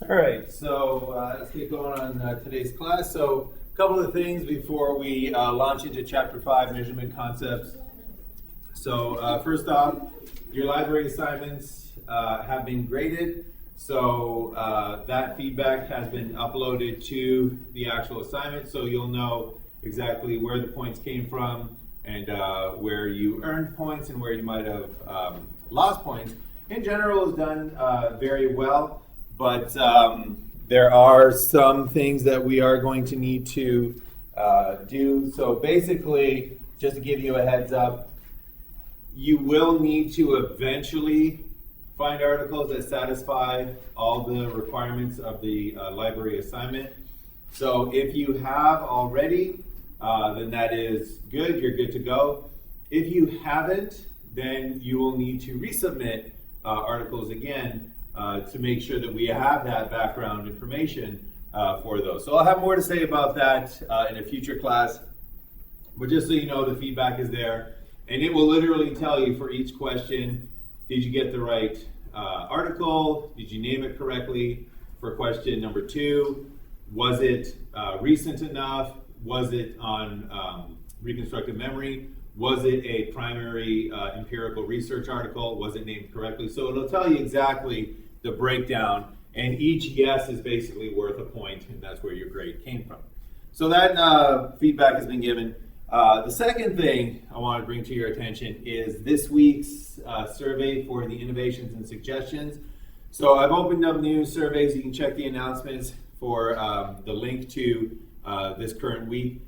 All right, so let's get going on today's class. So a couple of things before we launch into Chapter 5, Measurement Concepts. So first off, your library assignments have been graded. So that feedback has been uploaded to the actual assignment, so you'll know exactly where the points came from and where you earned points and where you might have lost points. In general, it's done very well. But there are some things that we are going to need to do. So basically, just to give you a heads up, you will need to eventually find articles that satisfy all the requirements of the library assignment. So if you have already, then that is good, you're good to go. If you haven't, then you will need to resubmit articles again to make sure that we have that background information for those. So I'll have more to say about that in a future class, but just so you know, the feedback is there, and it will literally tell you for each question, did you get the right article? Did you name it correctly? For question number 2, was it recent enough? Was it on reconstructive memory? Was it a primary empirical research article? Was it named correctly? So it'll tell you exactly the breakdown, and each yes is basically worth a point, and that's where your grade came from. So that feedback has been given. The second thing I want to bring to your attention is this week's survey for the innovations and suggestions. So I've opened up new surveys. You can check the announcements for the link to this current week.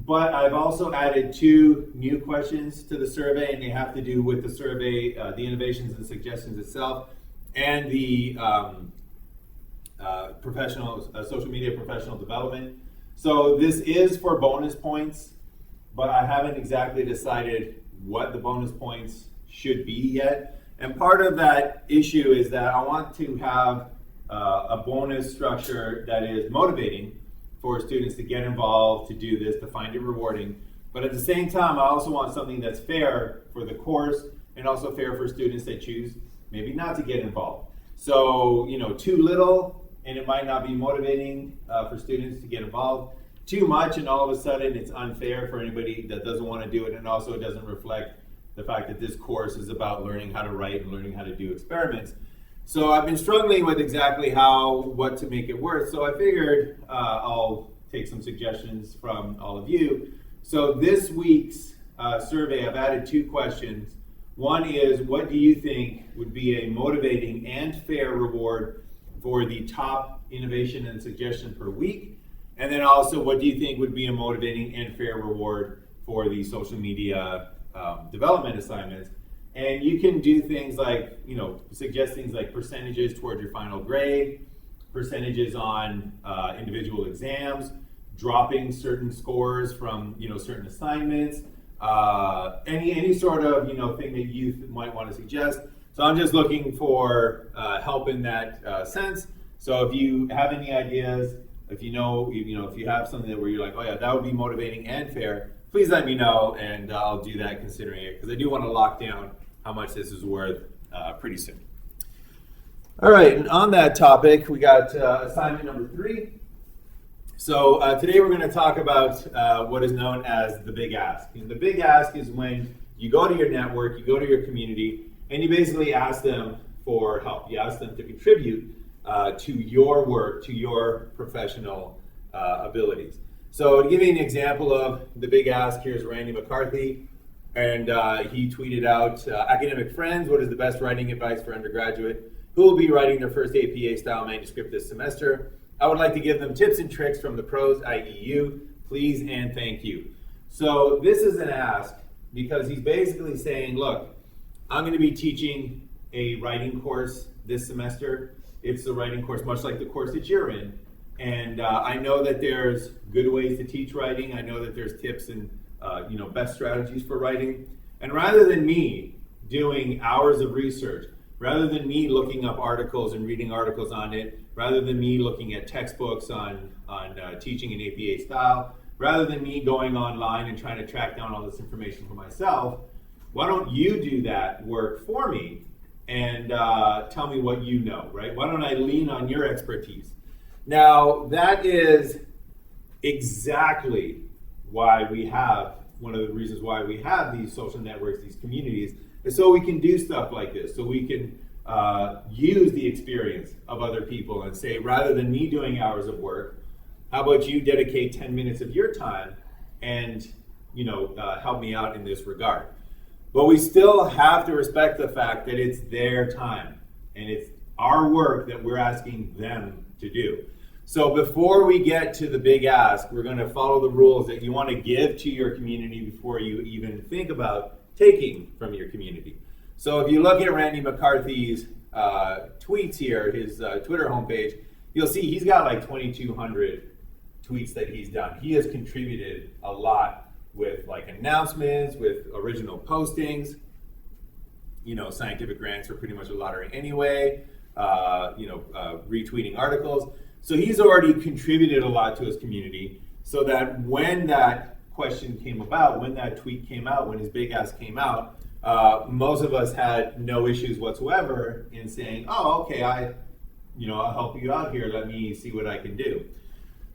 But I've also added 2 new questions to the survey, and they have to do with the survey, the innovations and suggestions itself, and the social media professional development. So this is for bonus points, but I haven't exactly decided what the bonus points should be yet. And part of that issue is that I want to have a bonus structure that is motivating for students to get involved, to do this, to find it rewarding. But at the same time, I also want something that's fair for the course and also fair for students that choose maybe not to get involved. So, too little, and it might not be motivating for students to get involved. Too much, and all of a sudden it's unfair for anybody that doesn't want to do it, and also it doesn't reflect the fact that this course is about learning how to write and learning how to do experiments. So I've been struggling with exactly what to make it work. So I figured I'll take some suggestions from all of you. So this week's survey, I've added 2 questions. One is, what do you think would be a motivating and fair reward for the top innovation and suggestion per week? And then also, what do you think would be a motivating and fair reward for the social media development assignments? And you can do things like, suggest things like percentages toward your final grade, percentages on individual exams, dropping certain scores from, certain assignments, any sort of, thing that you might want to suggest. So I'm just looking for help in that sense. So if you have any ideas, if you have something where you're like, oh yeah, that would be motivating and fair, please let me know, and I'll do that considering it, because I do want to lock down how much this is worth pretty soon. All right, and on that topic, we got assignment number 3. So today we're going to talk about what is known as the big ask. And the big ask is when you go to your network, you go to your community, and you basically ask them for help. You ask them to contribute to your work, to your professional abilities. So to give you an example of the big ask, here's Randy McCarthy, and he tweeted out, academic friends, what is the best writing advice for undergraduate who will be writing their first APA-style manuscript this semester? I would like to give them tips and tricks from the pros, i.e. you, please and thank you. So this is an ask because he's basically saying, look, I'm going to be teaching a writing course this semester. It's the writing course, much like the course that you're in. And I know that there's good ways to teach writing. I know that there's tips and best strategies for writing. And rather than me doing hours of research, rather than me looking up articles and reading articles on it, rather than me looking at textbooks on teaching an APA style, rather than me going online and trying to track down all this information for myself, why don't you do that work for me and tell me what you know, right? Why don't I lean on your expertise? Now, that is exactly why we have, one of the reasons why we have these social networks, these communities, is so we can do stuff like this, so we can use the experience of other people and say, rather than me doing hours of work, how about you dedicate 10 minutes of your time and help me out in this regard. But we still have to respect the fact that it's their time and it's our work that we're asking them to do. So before we get to the big ask, we're going to follow the rules that you want to give to your community before you even think about taking from your community. So if you look at Randy McCarthy's tweets here, his Twitter homepage, you'll see he's got like 2,200 tweets that he's done. He has contributed a lot with like announcements, with original postings. Scientific grants are pretty much a lottery anyway. Retweeting articles. So he's already contributed a lot to his community, so that when that question came about, when that tweet came out, when his big ask came out, most of us had no issues whatsoever in saying, oh, okay, I'll help you out here. Let me see what I can do.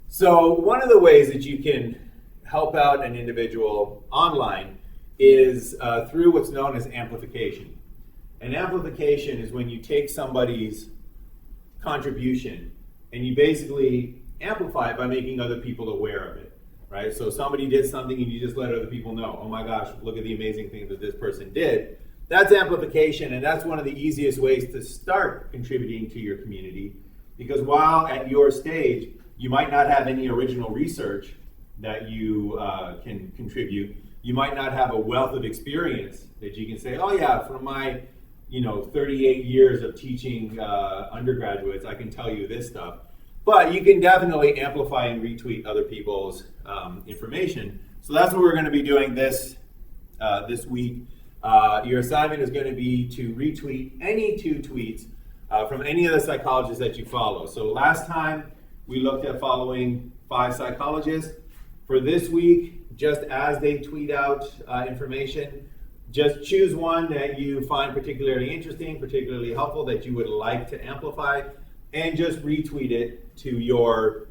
So one of the ways that you can help out an individual online is through what's known as amplification. And amplification is when you take somebody's contribution and you basically amplify it by making other people aware of it, right? So somebody did something and you just let other people know, oh my gosh, look at the amazing thing that this person did. That's amplification, and that's one of the easiest ways to start contributing to your community, because while at your stage, you might not have any original research that you can contribute. You might not have a wealth of experience that you can say, oh yeah, from my 38 years of teaching undergraduates, I can tell you this stuff. But you can definitely amplify and retweet other people's information. So that's what we're going to be doing this week. Your assignment is going to be to retweet any 2 tweets from any of the psychologists that you follow. So last time we looked at following 5 psychologists. For this week, just as they tweet out information, just choose one that you find particularly interesting, particularly helpful, that you would like to amplify, and just retweet it to your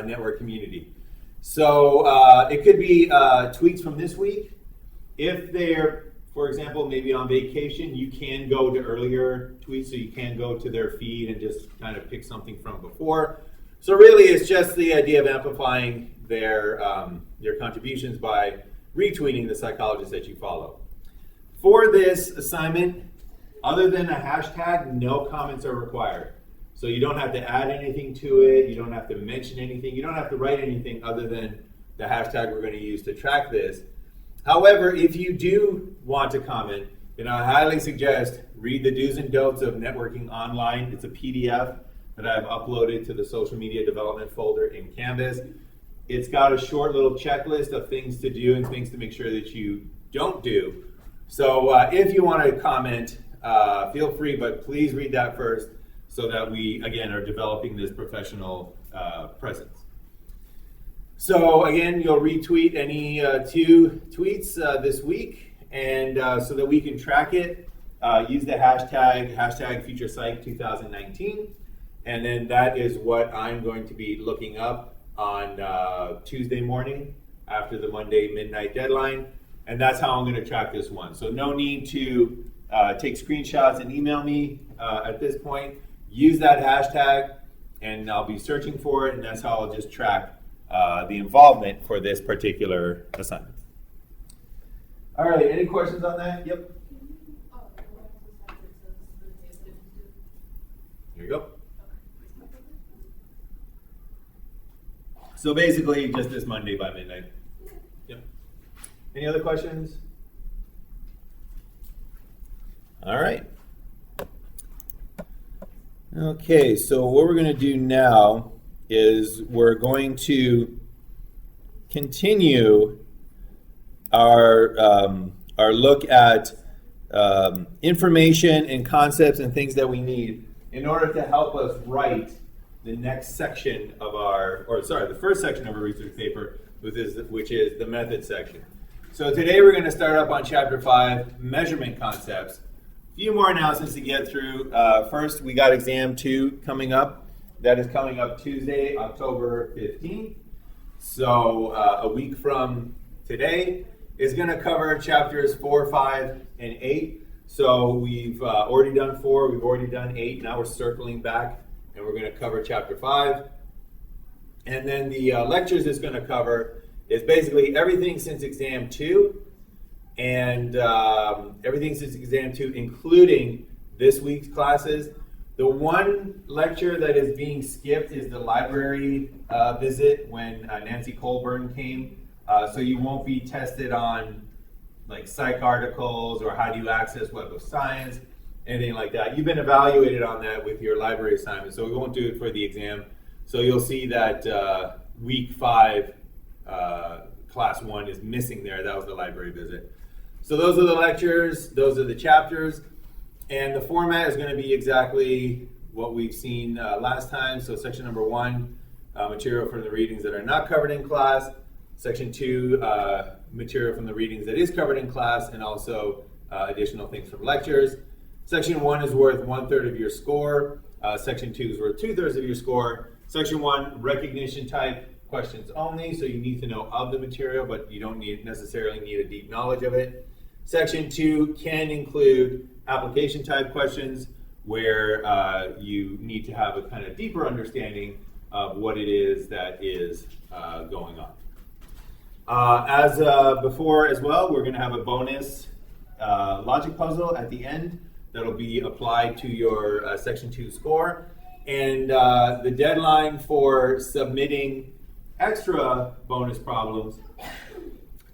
network community. So it could be tweets from this week. If they're, for example, maybe on vacation, you can go to earlier tweets, so you can go to their feed and just kind of pick something from before. So really, it's just the idea of amplifying their contributions by retweeting the psychologists that you follow. For this assignment, other than a hashtag, no comments are required. So you don't have to add anything to it, you don't have to mention anything, you don't have to write anything other than the hashtag we're going to use to track this. However, if you do want to comment, then I highly suggest read the do's and don'ts of networking online. It's a PDF that I've uploaded to the social media development folder in Canvas. It's got a short little checklist of things to do and things to make sure that you don't do. So if you want to comment, feel free, but please read that first so that we, again, are developing this professional presence. So again, you'll retweet any 2 tweets this week, and so that we can track it, use the hashtag FuturePsych2019, and then that is what I'm going to be looking up on Tuesday morning after the Monday midnight deadline, and that's how I'm going to track this one. So no need to take screenshots and email me at this point. Use that hashtag, and I'll be searching for it, and that's how I'll just track the involvement for this particular assignment. All right, any questions on that? Yep. Here you go. So basically, just this Monday by midnight. Yep. Any other questions? All right. Okay, so what we're going to do now is we're going to continue our look at information and concepts and things that we need in order to help us write the next section of the first section of our research paper, which is the method section. So today we're going to start up on chapter 5, measurement concepts, few more announcements to get through. First, we got exam 2 coming up. That is coming up Tuesday, October 15th. So a week from today is going to cover chapters 4, 5, and 8. So we've already done 4, we've already done 8. Now we're circling back and we're going to cover chapter 5. And then the lectures it's going to cover is basically everything since exam 2 and everything since exam 2, including this week's classes. The one lecture that is being skipped is the library visit when Nancy Colburn came. So you won't be tested on like psych articles or how do you access Web of Science, anything like that. You've been evaluated on that with your library assignment, so we won't do it for the exam. So you'll see that week 5, class 1 is missing there. That was the library visit. So those are the lectures, those are the chapters. And the format is going to be exactly what we've seen last time. So section number 1, material from the readings that are not covered in class. Section 2, material from the readings that is covered in class, and also additional things from lectures. Section 1 is worth 1/3 of your score. Section 2 is worth 2/3 of your score. Section 1, recognition type questions only. So you need to know of the material, but you don't necessarily need a deep knowledge of it. Section 2 can include application type questions where you need to have a kind of deeper understanding of what it is that is going on. As before as well, we're going to have a bonus logic puzzle at the end that'll be applied to your section 2 score. And the deadline for submitting extra bonus problems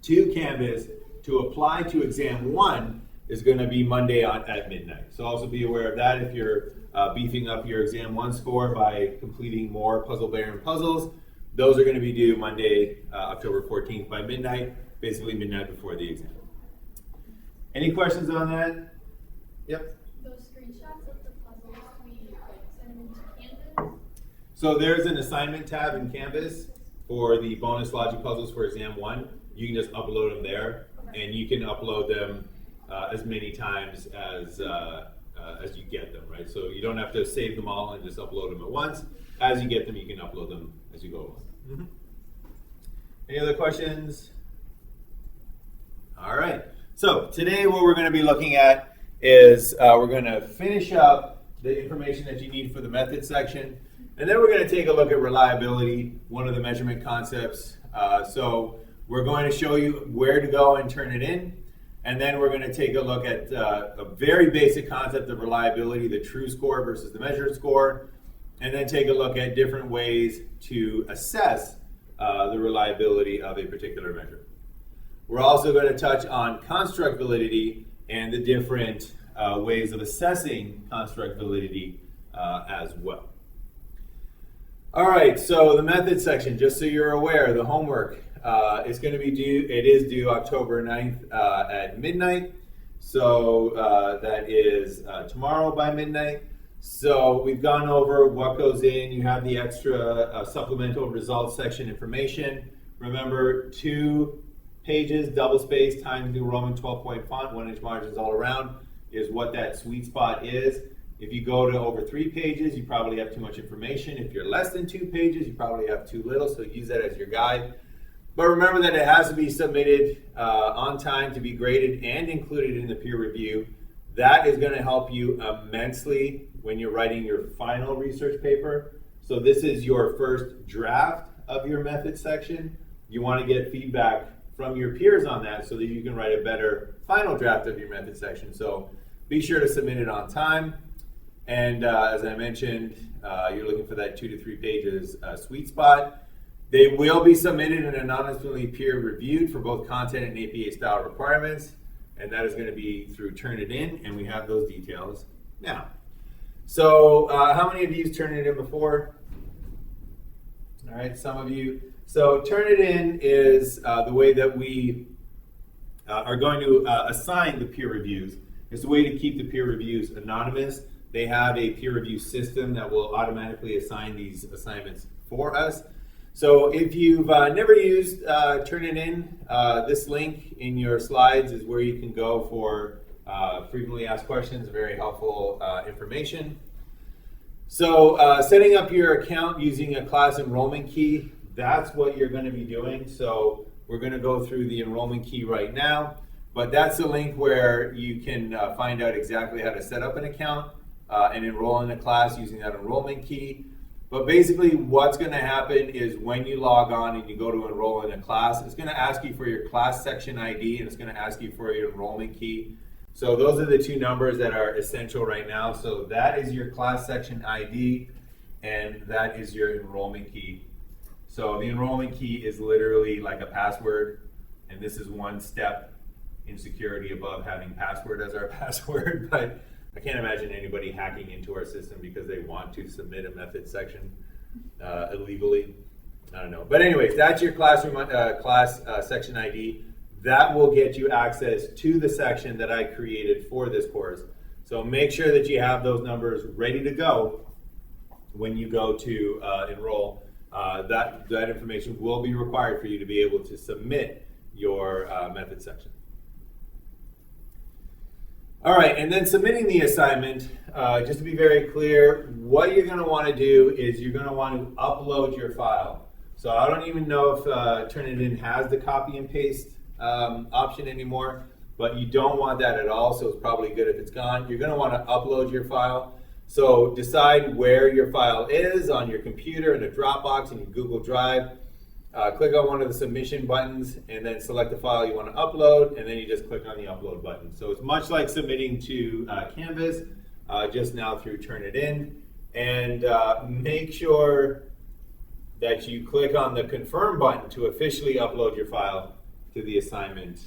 to Canvas to apply to exam 1 is going to be Monday at midnight. So also be aware of that if you're beefing up your exam 1 score by completing more puzzle bearing puzzles. Those are going to be due Monday, October 14th by midnight, basically midnight before the exam. Any questions on that? Yep. Those screenshots of the puzzles, we send them into Canvas? So there's an assignment tab in Canvas for the bonus logic puzzles for exam 1. You can just upload them there, and you can upload them as many times as you get them, right? So you don't have to save them all and just upload them at once. As you get them, you can upload them as you go along. Mm-hmm. Any other questions? All right. So today what we're going to be looking at is we're going to finish up the information that you need for the method section. And then we're going to take a look at reliability, one of the measurement concepts. So we're going to show you where to go and turn it in. And then we're going to take a look at a very basic concept of reliability, the true score versus the measured score. And then take a look at different ways to assess the reliability of a particular measure. We're also going to touch on construct validity and the different ways of assessing construct validity as well. All right, so the method section, just so you're aware, the homework is going to be due, it is due October 9th at midnight. So that is tomorrow by midnight. So we've gone over what goes in. You have the extra supplemental results section information. Remember, 2 pages, double space, times New Roman 12-point font, 1-inch margins all around is what that sweet spot is. If you go to over 3 pages, you probably have too much information. If you're less than 2 pages, you probably have too little, so use that as your guide. But remember that it has to be submitted on time to be graded and included in the peer review. That is going to help you immensely when you're writing your final research paper. So this is your first draft of your method section. You want to get feedback from your peers on that so that you can write a better final draft of your method section. So be sure to submit it on time. And as I mentioned, you're looking for that 2 to 3 pages sweet spot. They will be submitted and anonymously peer reviewed for both content and APA style requirements. And that is going to be through Turnitin, and we have those details now. So how many of you have Turnitin before? All right, some of you. So Turnitin is the way that we are going to assign the peer reviews. It's a way to keep the peer reviews anonymous. They have a peer review system that will automatically assign these assignments for us. So if you've never used Turnitin, this link in your slides is where you can go for Frequently asked questions, very helpful information. So setting up your account using a class enrollment key, that's what you're going to be doing. So we're going to go through the enrollment key right now, but that's the link where you can find out exactly how to set up an account and enroll in a class using that enrollment key. But basically what's going to happen is when you log on and you go to enroll in a class, it's going to ask you for your class section ID and it's going to ask you for your enrollment key. So those are the two numbers that are essential right now. So that is your class section ID and that is your enrollment key. So the enrollment key is literally like a password, and this is one step in security above having password as our password, but I can't imagine anybody hacking into our system because they want to submit a method section illegally. I don't know. But anyways, that's your classroom class section ID. That will get you access to the section that I created for this course. So make sure that you have those numbers ready to go when you go to enroll. That information will be required for you to be able to submit your method section. All right, and then submitting the assignment, just to be very clear, what you're going to want to do is you're going to want to upload your file. So I don't even know if Turnitin has the copy and paste option anymore, but you don't want that at all, so it's probably good if it's gone. You're going to want to upload your file. So decide where your file is on your computer in a Dropbox in your Google Drive. Click on one of the submission buttons and then select the file you want to upload, and then you just click on the upload button. So it's much like submitting to Canvas, just now through Turnitin. And make sure that you click on the confirm button to officially upload your file to the assignment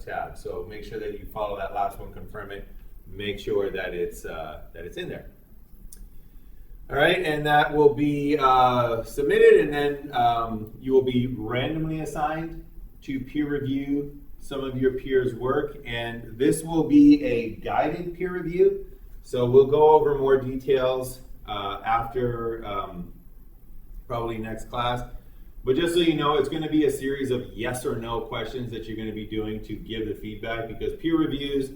tab. So make sure that you follow that last one, confirm it, make sure that it's in there. All right, and that will be submitted, and then you will be randomly assigned to peer review some of your peers' work, and this will be a guided peer review. So we'll go over more details after probably next class. But just so you know, it's going to be a series of yes or no questions that you're going to be doing to give the feedback, because peer reviews,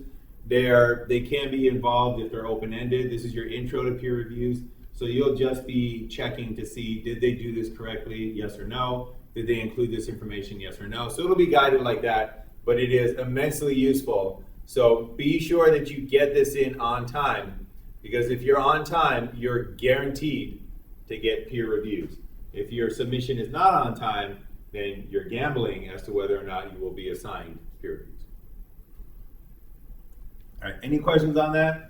they can be involved if they're open-ended. This is your intro to peer reviews. So you'll just be checking to see, did they do this correctly, yes or no? Did they include this information, yes or no? So it'll be guided like that, but it is immensely useful. So be sure that you get this in on time, because if you're on time, you're guaranteed to get peer reviews. If your submission is not on time, then you're gambling as to whether or not you will be assigned peer reviews. All right, any questions on that?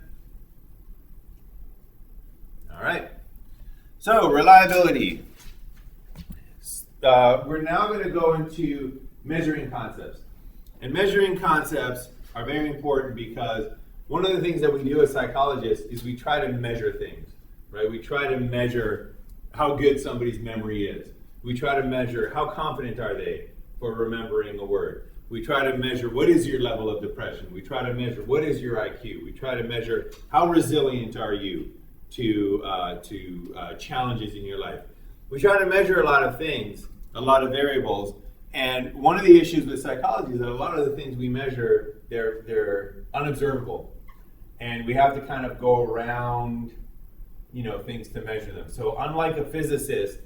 All right, so reliability. We're now going to go into measuring concepts. And measuring concepts are very important because one of the things that we do as psychologists is we try to measure things, right? We try to measure how good somebody's memory is. We try to measure how confident are they for remembering a word. We try to measure what is your level of depression. We try to measure what is your IQ. We try to measure how resilient are you to challenges in your life. We try to measure a lot of things, a lot of variables, and one of the issues with psychology is that a lot of the things we measure, they're unobservable, and we have to kind of go around, things to measure them. So unlike a physicist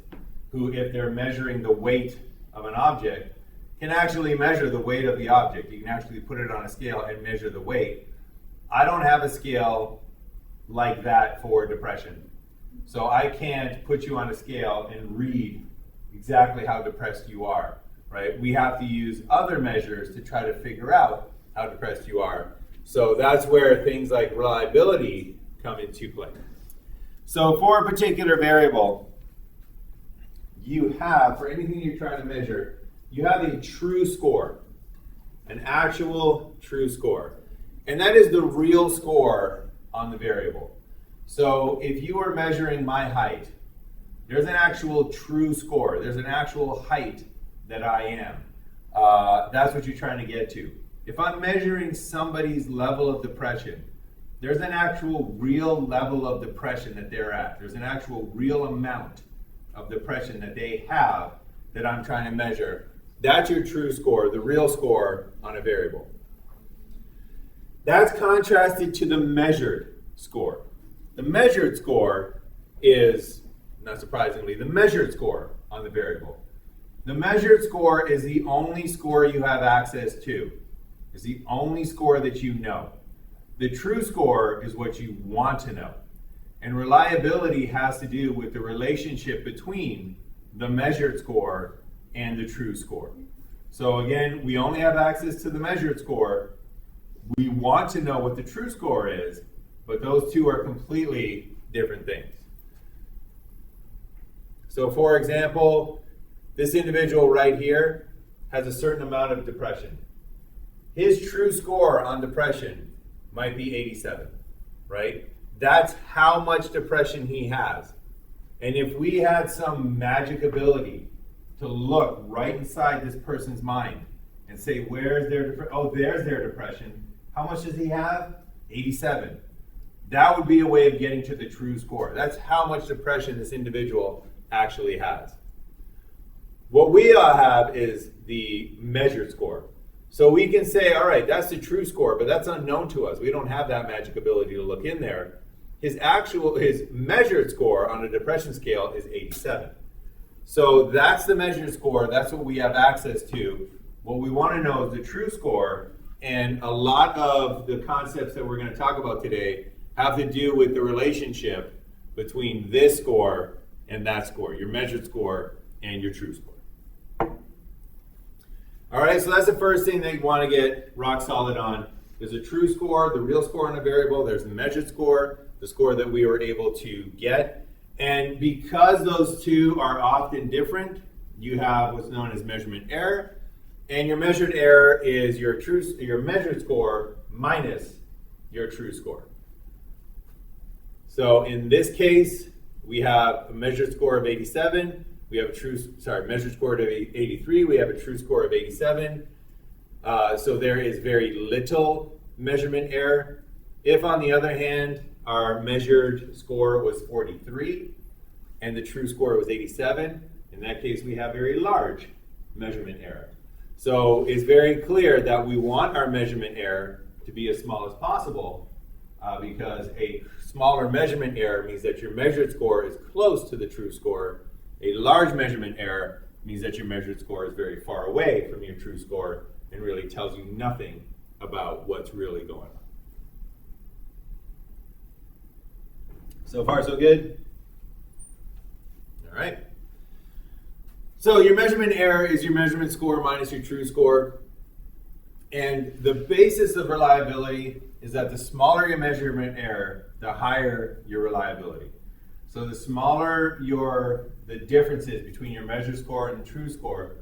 who, if they're measuring the weight of an object, can actually measure the weight of the object. You can actually put it on a scale and measure the weight. I don't have a scale like that for depression. So I can't put you on a scale and read exactly how depressed you are, right? We have to use other measures to try to figure out how depressed you are. So that's where things like reliability come into play. So for a particular variable, you have, for anything you're trying to measure, you have a true score, an actual true score. And that is the real score on the variable. So if you are measuring my height, there's an actual true score. There's an actual height that I am. That's what you're trying to get to. If I'm measuring somebody's level of depression, there's an actual real level of depression that they're at. There's an actual real amount of depression that they have that I'm trying to measure. That's your true score, the real score on a variable. That's contrasted to the measured score. The measured score is, not surprisingly, the measured score on the variable. The measured score is the only score you have access to. It's the only score that you know. The true score is what you want to know. And reliability has to do with the relationship between the measured score and the true score. So again, we only have access to the measured score. We want to know what the true score is, but those two are completely different things. So for example, this individual right here has a certain amount of depression. His true score on depression might be 87, right? That's how much depression he has. And if we had some magic ability to look right inside this person's mind and say, where's their depression? Oh, there's their depression. How much does he have? 87. That would be a way of getting to the true score. That's how much depression this individual actually has. What we have is the measured score. So we can say, all right, that's the true score, but that's unknown to us. We don't have that magic ability to look in there. His measured score on a depression scale is 87. So that's the measured score. That's what we have access to. What we want to know is the true score. And a lot of the concepts that we're going to talk about today have to do with the relationship between this score and that score, your measured score and your true score. All right, so that's the first thing that you want to get rock solid on. There's a true score, the real score on a variable. There's the measured score, the score that we were able to get. And because those two are often different, you have what's known as measurement error. And your measured error is your measured score minus your true score. So in this case, we have a measured score of 87. We have a measured score of 83. We have a true score of 87. So there is very little measurement error. If, on the other hand, our measured score was 43 and the true score was 87, in that case, we have very large measurement error. So it's very clear that we want our measurement error to be as small as possible because a smaller measurement error means that your measured score is close to the true score. A large measurement error means that your measured score is very far away from your true score and really tells you nothing about what's really going on. So far, so good? All right. So your measurement error is your measurement score minus your true score. And the basis of reliability is that the smaller your measurement error, the higher your reliability. So the smaller the difference is between your measured score and the true score,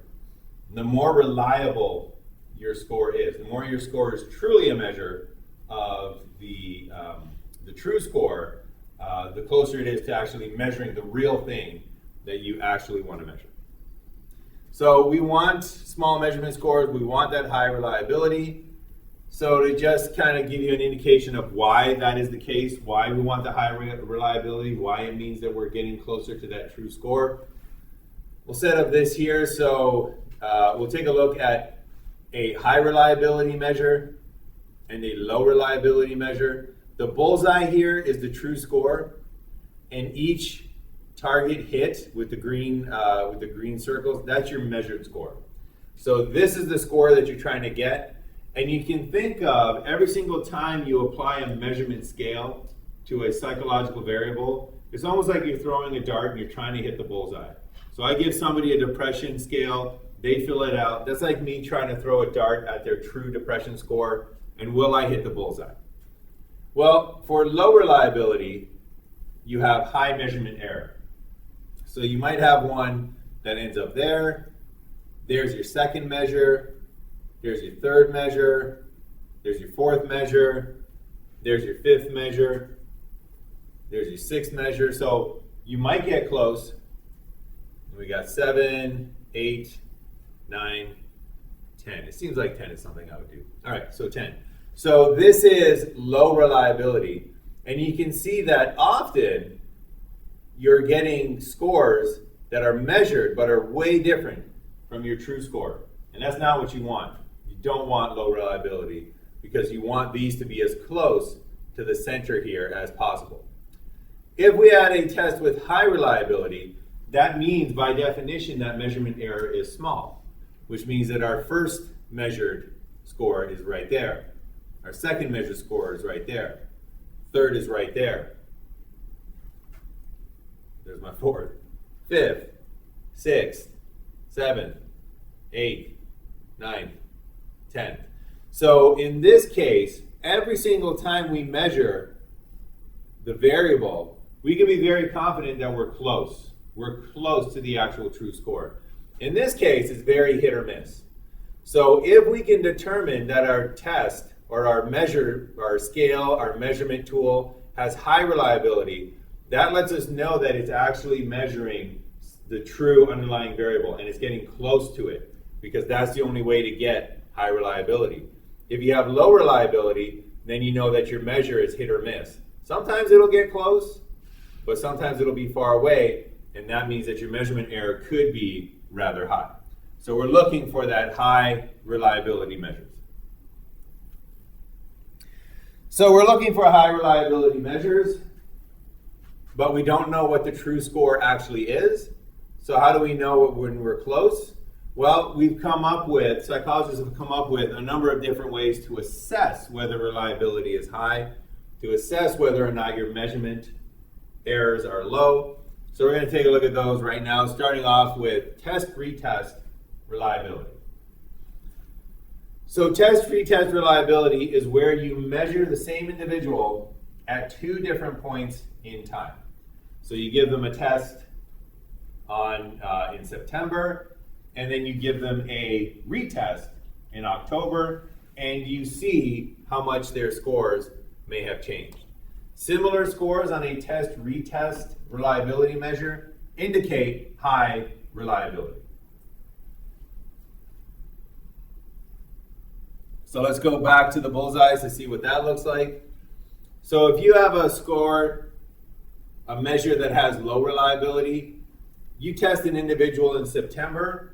the more reliable your score is. The more your score is truly a measure of the true score, the closer it is to actually measuring the real thing that you actually want to measure. So we want small measurement scores. We want that high reliability. So to just kind of give you an indication of why that is the case, why we want the high reliability, why it means that we're getting closer to that true score, we'll set up this here. So we'll take a look at a high reliability measure and a low reliability measure. The bullseye here is the true score, and each target hit with the green circles, that's your measured score. So this is the score that you're trying to get. And you can think of every single time you apply a measurement scale to a psychological variable, it's almost like you're throwing a dart and you're trying to hit the bullseye. So I give somebody a depression scale, they fill it out. That's like me trying to throw a dart at their true depression score, and will I hit the bullseye? Well, for low reliability, you have high measurement error. So you might have one that ends up there. There's your second measure. There's your third measure. There's your fourth measure. There's your fifth measure. There's your sixth measure. So you might get close. We got 7, 8, 9, 10. It seems like 10 is something I would do. All right, so 10. So this is low reliability. And you can see that often you're getting scores that are measured but are way different from your true score. And that's not what you want. You don't want low reliability. because you want these to be as close to the center here as possible. If we had a test with high reliability, that means by definition that measurement error is small, which means that our first measured score is right there. Our second measured score is right there. Third is right there. There's my fourth. Fifth, sixth, seventh, eighth, ninth, 10th. So in this case, every single time we measure the variable, we can be very confident that we're close. We're close to the actual true score. In this case, it's very hit or miss. So if we can determine that our test or our measure, our scale, our measurement tool has high reliability, that lets us know that it's actually measuring the true underlying variable and it's getting close to it, because that's the only way to get high reliability. If you have low reliability, then you know that your measure is hit or miss. Sometimes it'll get close, but sometimes it'll be far away, and that means that your measurement error could be rather high. So we're looking for that high reliability measures. So we're looking for high reliability measures, but we don't know what the true score actually is. So how do we know when we're close? Well, psychologists have come up with a number of different ways to assess whether reliability is high, to assess whether or not your measurement errors are low. So we're going to take a look at those right now, starting off with test-retest reliability. So test-retest reliability is where you measure the same individual at two different points in time. So you give them a test in September, and then you give them a retest in October, and you see how much their scores may have changed. Similar scores on a test-retest reliability measure indicate high reliability. So let's go back to the bullseyes to see what that looks like. So if you have a score, a measure that has low reliability, you test an individual in September,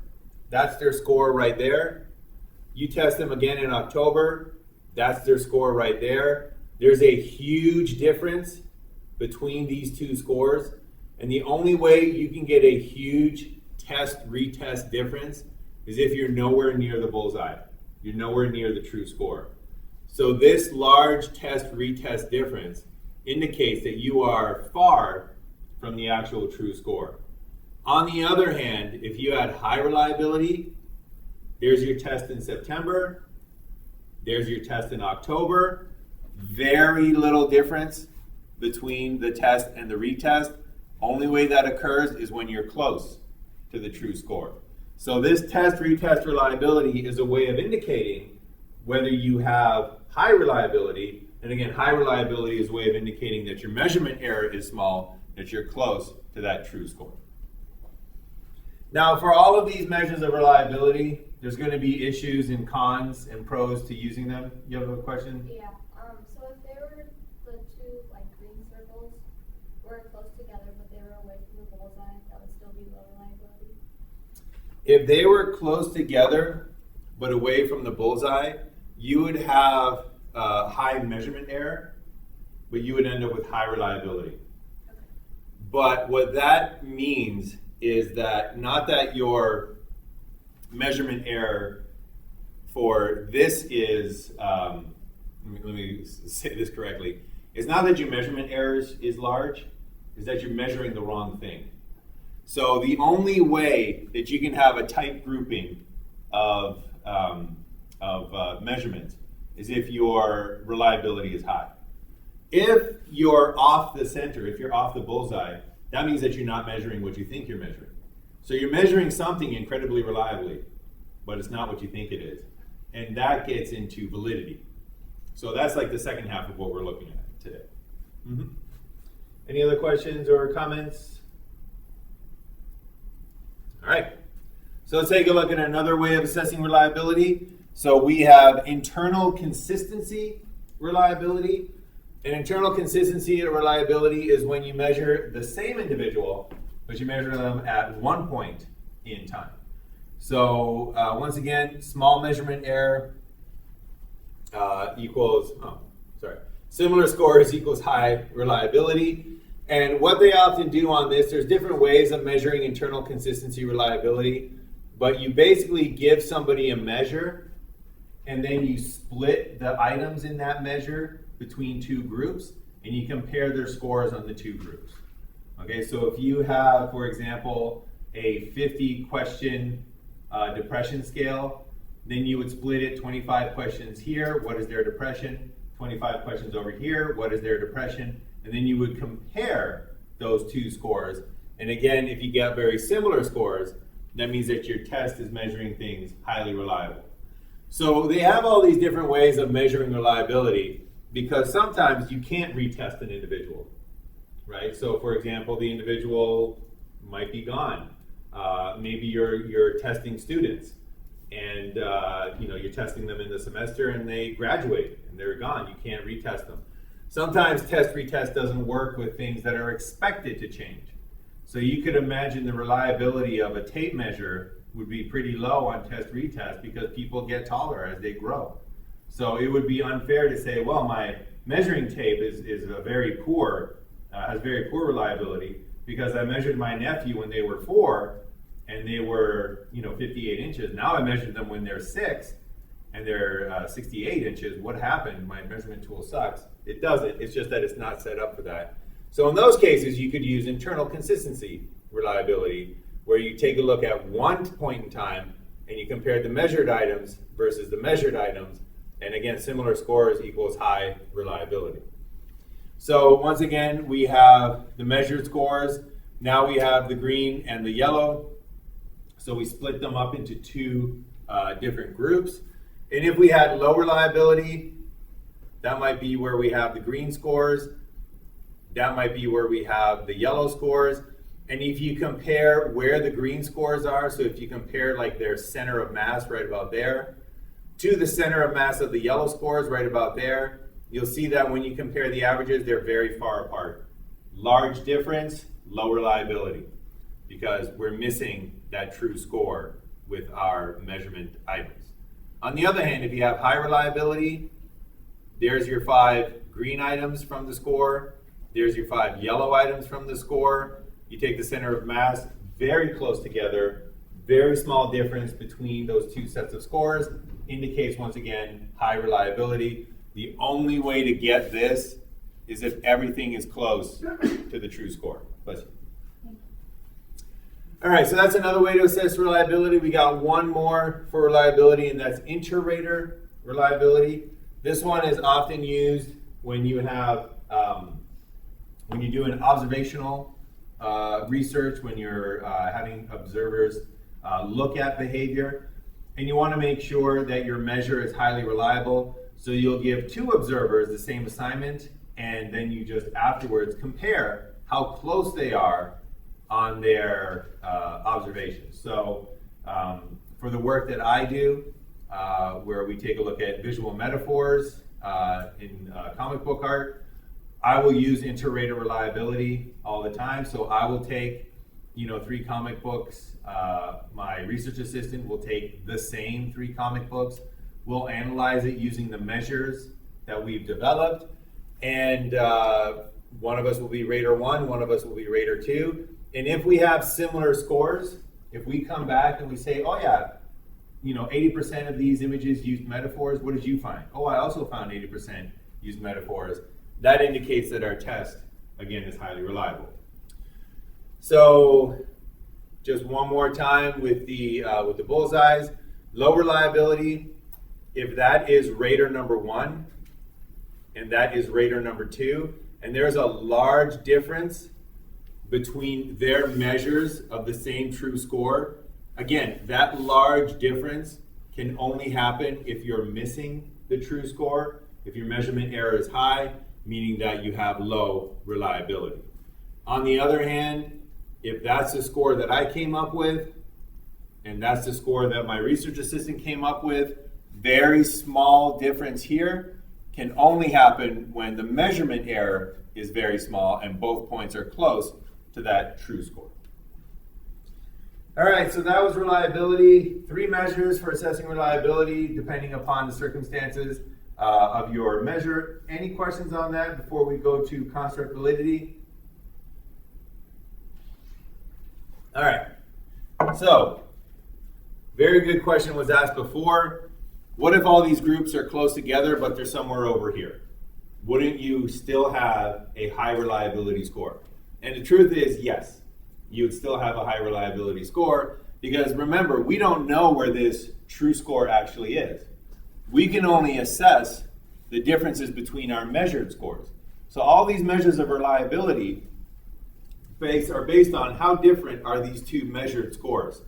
that's their score right there. You test them again in October, that's their score right there. There's a huge difference between these two scores, and the only way you can get a huge test-retest difference is if you're nowhere near the bullseye. You're nowhere near the true score. So this large test-retest difference indicates that you are far from the actual true score. On the other hand, if you had high reliability, there's your test in September, there's your test in October, very little difference between the test and the retest. Only way that occurs is when you're close to the true score. So this test-retest reliability is a way of indicating whether you have high reliability, and again, high reliability is a way of indicating that your measurement error is small, that you're close to that true score. Now, for all of these measures of reliability, there's going to be issues and cons and pros to using them. You have a question? Yeah. So if they were the two green circles were close together, but they were away from the bullseye, that would still be low reliability. If they were close together but away from the bullseye, you would have high measurement error, but you would end up with high reliability. Okay. But what that means is that not that your measurement error for this is, let me say this correctly, it's not that your measurement error is large, it's that you're measuring the wrong thing. So the only way that you can have a tight grouping of measurement is if your reliability is high. If you're off the center, if you're off the bullseye, that means that you're not measuring what you think you're measuring. So you're measuring something incredibly reliably, but it's not what you think it is. And that gets into validity. So that's like the second half of what we're looking at today. Mm-hmm. Any other questions or comments? All right. So let's take a look at another way of assessing reliability. So we have internal consistency reliability. And internal consistency and reliability is when you measure the same individual, but you measure them at one point in time. So once again, small measurement error, similar scores equals high reliability. And what they often do on this, there's different ways of measuring internal consistency reliability, but you basically give somebody a measure and then you split the items in that measure between two groups and you compare their scores on the two groups. Okay, so if you have, for example, a 50 question depression scale, then you would split it 25 questions here, what is their depression? 25 questions over here, what is their depression? And then you would compare those two scores. And again, if you get very similar scores, that means that your test is measuring things highly reliable. So they have all these different ways of measuring reliability because sometimes you can't retest an individual, right? So for example, the individual might be gone. Maybe you're testing students and you're testing them in the semester and they graduate and they're gone. You can't retest them. Sometimes test-retest doesn't work with things that are expected to change. So you could imagine the reliability of a tape measure would be pretty low on test-retest because people get taller as they grow. So it would be unfair to say, well, my measuring tape is a very poor, has very poor reliability because I measured my nephew when they were 4 and they were 58 inches. Now I measured them when they're 6 and they're 68 inches. What happened? My measurement tool sucks. It doesn't. It's just that it's not set up for that. So in those cases, you could use internal consistency reliability, where you take a look at one point in time and you compare the measured items versus the measured items. And again, similar scores equals high reliability. So once again, we have the measured scores. Now we have the green and the yellow. So we split them up into two different groups. And if we had low reliability, that might be where we have the green scores. That might be where we have the yellow scores. And if you compare where the green scores are, so if you compare like their center of mass right about there to the center of mass of the yellow scores right about there, you'll see that when you compare the averages, they're very far apart. Large difference, low reliability, because we're missing that true score with our measurement items. On the other hand, if you have high reliability, there's your 5 green items from the score. There's your 5 yellow items from the score. You take the center of mass, very close together, very small difference between those two sets of scores, indicates once again high reliability. The only way to get this is if everything is close to the true score. All right, so that's another way to assess reliability. We got one more for reliability, and that's Interrater Reliability. This one is often used when you have when you do an observational research, when you're having observers look at behavior, and you want to make sure that your measure is highly reliable. So you'll give 2 observers the same assignment, and then you just afterwards compare how close they are on their observations. So for the work that I do, where we take a look at visual metaphors in comic book art, I will use Interrater Reliability all the time. So I will take 3 comic books. My research assistant will take the same 3 comic books. We'll analyze it using the measures that we've developed. And one of us will be rater 1, one of us will be rater 2. And if we have similar scores, if we come back and we say, oh yeah, 80% of these images used metaphors, what did you find? Oh, I also found 80% used metaphors. That indicates that our test, again, is highly reliable. So just one more time with the bullseyes. Low reliability, if that is rater number 1 and that is rater number 2, and there's a large difference between their measures of the same true score, again, that large difference can only happen if you're missing the true score, if your measurement error is high, meaning that you have low reliability. On the other hand, if that's the score that I came up with, and that's the score that my research assistant came up with, very small difference here can only happen when the measurement error is very small and both points are close to that true score. All right, so that was reliability. 3 measures for assessing reliability depending upon the circumstances. of your measure. Any questions on that before we go to construct validity? All right, so very good question was asked before. What if all these groups are close together but they're somewhere over here? Wouldn't you still have a high reliability score? And the truth is, yes, you would still have a high reliability score, because remember, we don't know where this true score actually is. We can only assess the differences between our measured scores. So all these measures of reliability are based on how different are these two measured scores.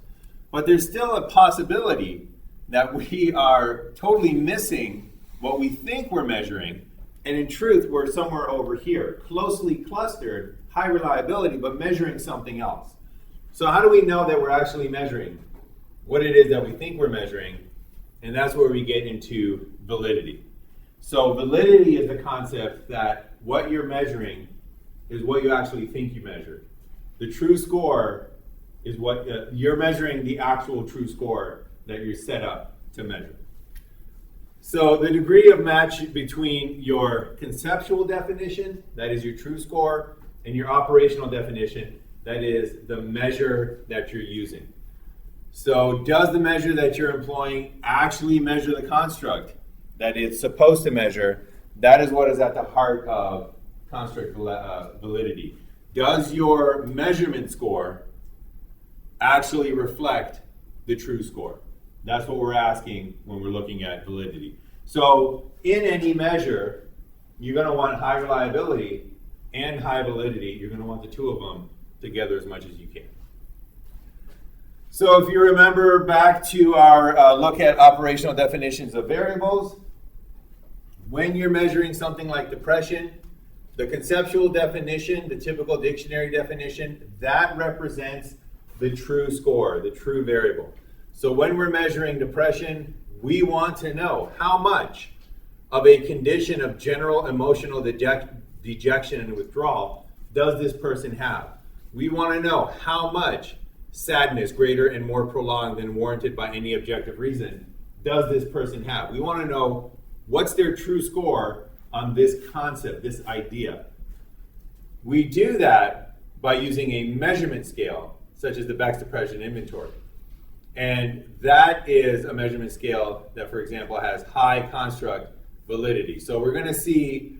But there's still a possibility that we are totally missing what we think we're measuring, and in truth, we're somewhere over here, closely clustered, high reliability, but measuring something else. So how do we know that we're actually measuring what it is that we think we're measuring? And that's where we get into validity. So validity is the concept that what you're measuring is what you actually think you measured. The true score is what you're measuring, the actual true score that you're set up to measure. So the degree of match between your conceptual definition, that is your true score, and your operational definition, that is the measure that you're using. So does the measure that you're employing actually measure the construct that it's supposed to measure? That is what is at the heart of construct validity. Does your measurement score actually reflect the true score? That's what we're asking when we're looking at validity. So in any measure, you're going to want high reliability and high validity. You're going to want the two of them together as much as you can. So if you remember back to our look at operational definitions of variables, when you're measuring something like depression, the conceptual definition, the typical dictionary definition, that represents the true score, the true variable. So when we're measuring depression, we want to know how much of a condition of general emotional dejection and withdrawal does this person have. We want to know how much sadness, greater and more prolonged than warranted by any objective reason, does this person have. We want to know what's their true score on this concept, this idea. We do that by using a measurement scale, such as the Beck's Depression Inventory. And that is a measurement scale that, for example, has high construct validity. So we're going to see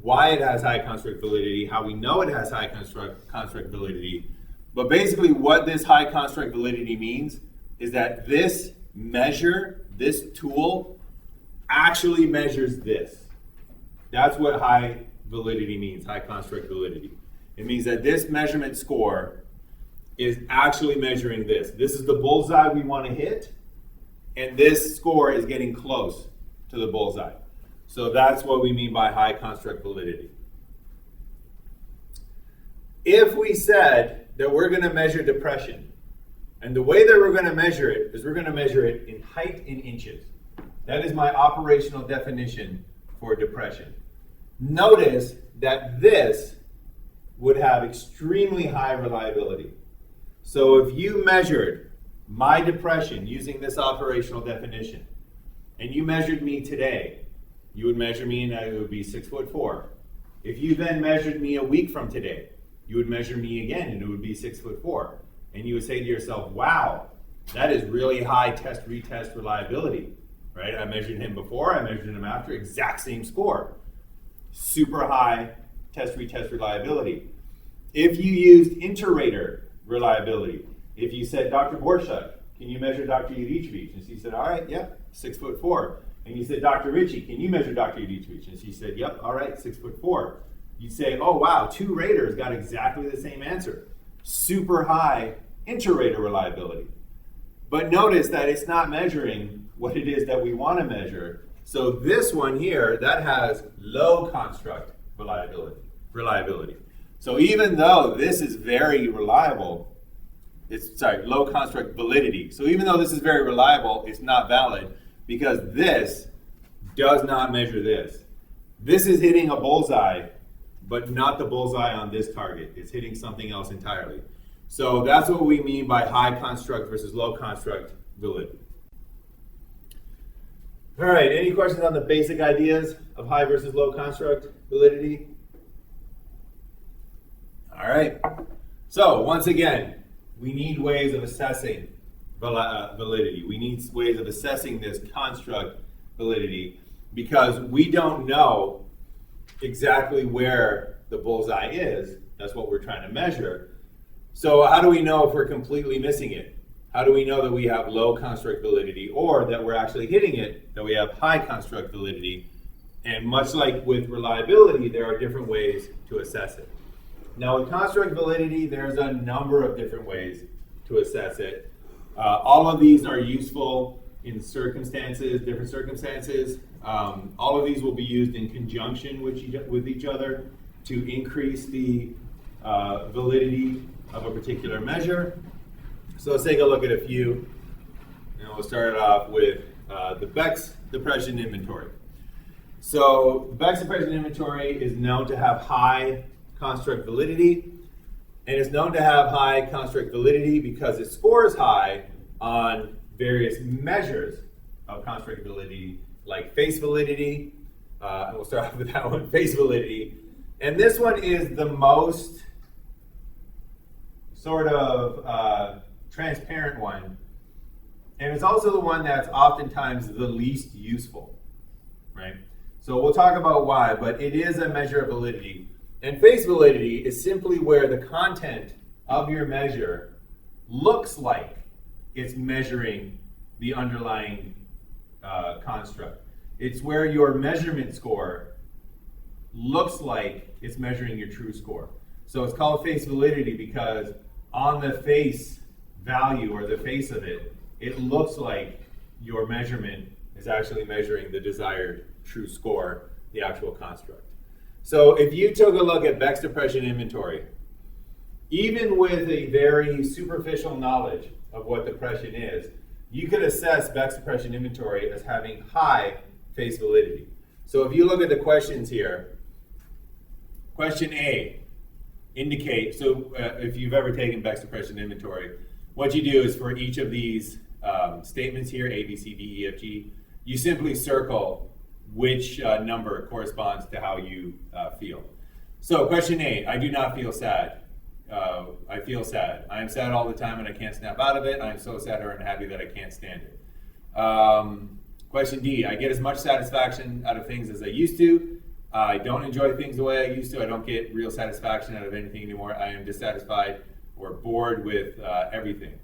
why it has high construct validity, how we know it has high construct validity. But basically what this high construct validity means is that this measure, this tool, actually measures this. That's what high validity means, high construct validity. It means that this measurement score is actually measuring this. This is the bullseye we want to hit, and this score is getting close to the bullseye. So that's what we mean by high construct validity. If we said that we're going to measure depression, and the way that we're going to measure it is we're going to measure it in height in inches. That is my operational definition for depression. Notice that this would have extremely high reliability. So if you measured my depression using this operational definition, and you measured me today, you would measure me and it would be 6'4". If you then measured me a week from today, you would measure me again and it would be 6'4". And you would say to yourself, wow, that is really high test-retest reliability, right? I measured him before, I measured him after, exact same score. Super high test-retest reliability. If you used Interrater Reliability, if you said, Dr. Borshak, can you measure Dr. Yudicevich? And she said, all right, yep, 6'4". And you said, Dr. Ritchie, can you measure Dr. Yudicevich? And she said, yep, all right, 6'4". You'd say, oh wow, two raters got exactly the same answer. Super high Interrater reliability. But notice that it's not measuring what it is that we want to measure. So this one here, that has low construct reliability. So even though this is very reliable, low construct validity. So even though this is very reliable, it's not valid because this does not measure this. This is hitting a bullseye, but not the bullseye on this target. It's hitting something else entirely. So that's what we mean by high construct versus low construct validity. All right, any questions on the basic ideas of high versus low construct validity? All right, so once again, we need ways of assessing validity. We need ways of assessing this construct validity because we don't know exactly where the bullseye is. That's what we're trying to measure. So how do we know if we're completely missing it? How do we know that we have low construct validity or that we're actually hitting it, that we have high construct validity? And much like with reliability, there are different ways to assess it. Now with construct validity, there's a number of different ways to assess it. All of these are useful in different circumstances. All of these will be used in conjunction with each other to increase the validity of a particular measure. So let's take a look at a few, and we'll start it off with the Beck's depression inventory. So the Beck's depression inventory is known to have high construct validity, and it's known to have high construct validity because it scores high on various measures of construct validity, like face validity, and we'll start off with that one, face validity. And this one is the most sort of transparent one, and it's also the one that's oftentimes the least useful, right? So we'll talk about why, but it is a measure of validity. And face validity is simply where the content of your measure looks like it's measuring the underlying construct. It's where your measurement score looks like it's measuring your true score. So it's called face validity because on the face value or the face of it, it looks like your measurement is actually measuring the desired true score, the actual construct. So if you took a look at Beck's depression inventory, even with a very superficial knowledge of what depression is, you could assess Beck's depression inventory as having high face validity. So if you look at the questions here, question A indicate, so if you've ever taken Beck's depression inventory, what you do is for each of these statements here, A, B, C, D, E, F, G, you simply circle which number corresponds to how you feel. So question A, I do not feel sad. I feel sad. I am sad all the time and I can't snap out of it. I am so sad or unhappy that I can't stand it. Question D, I get as much satisfaction out of things as I used to. I don't enjoy things the way I used to. I don't get real satisfaction out of anything anymore. I am dissatisfied or bored with everything.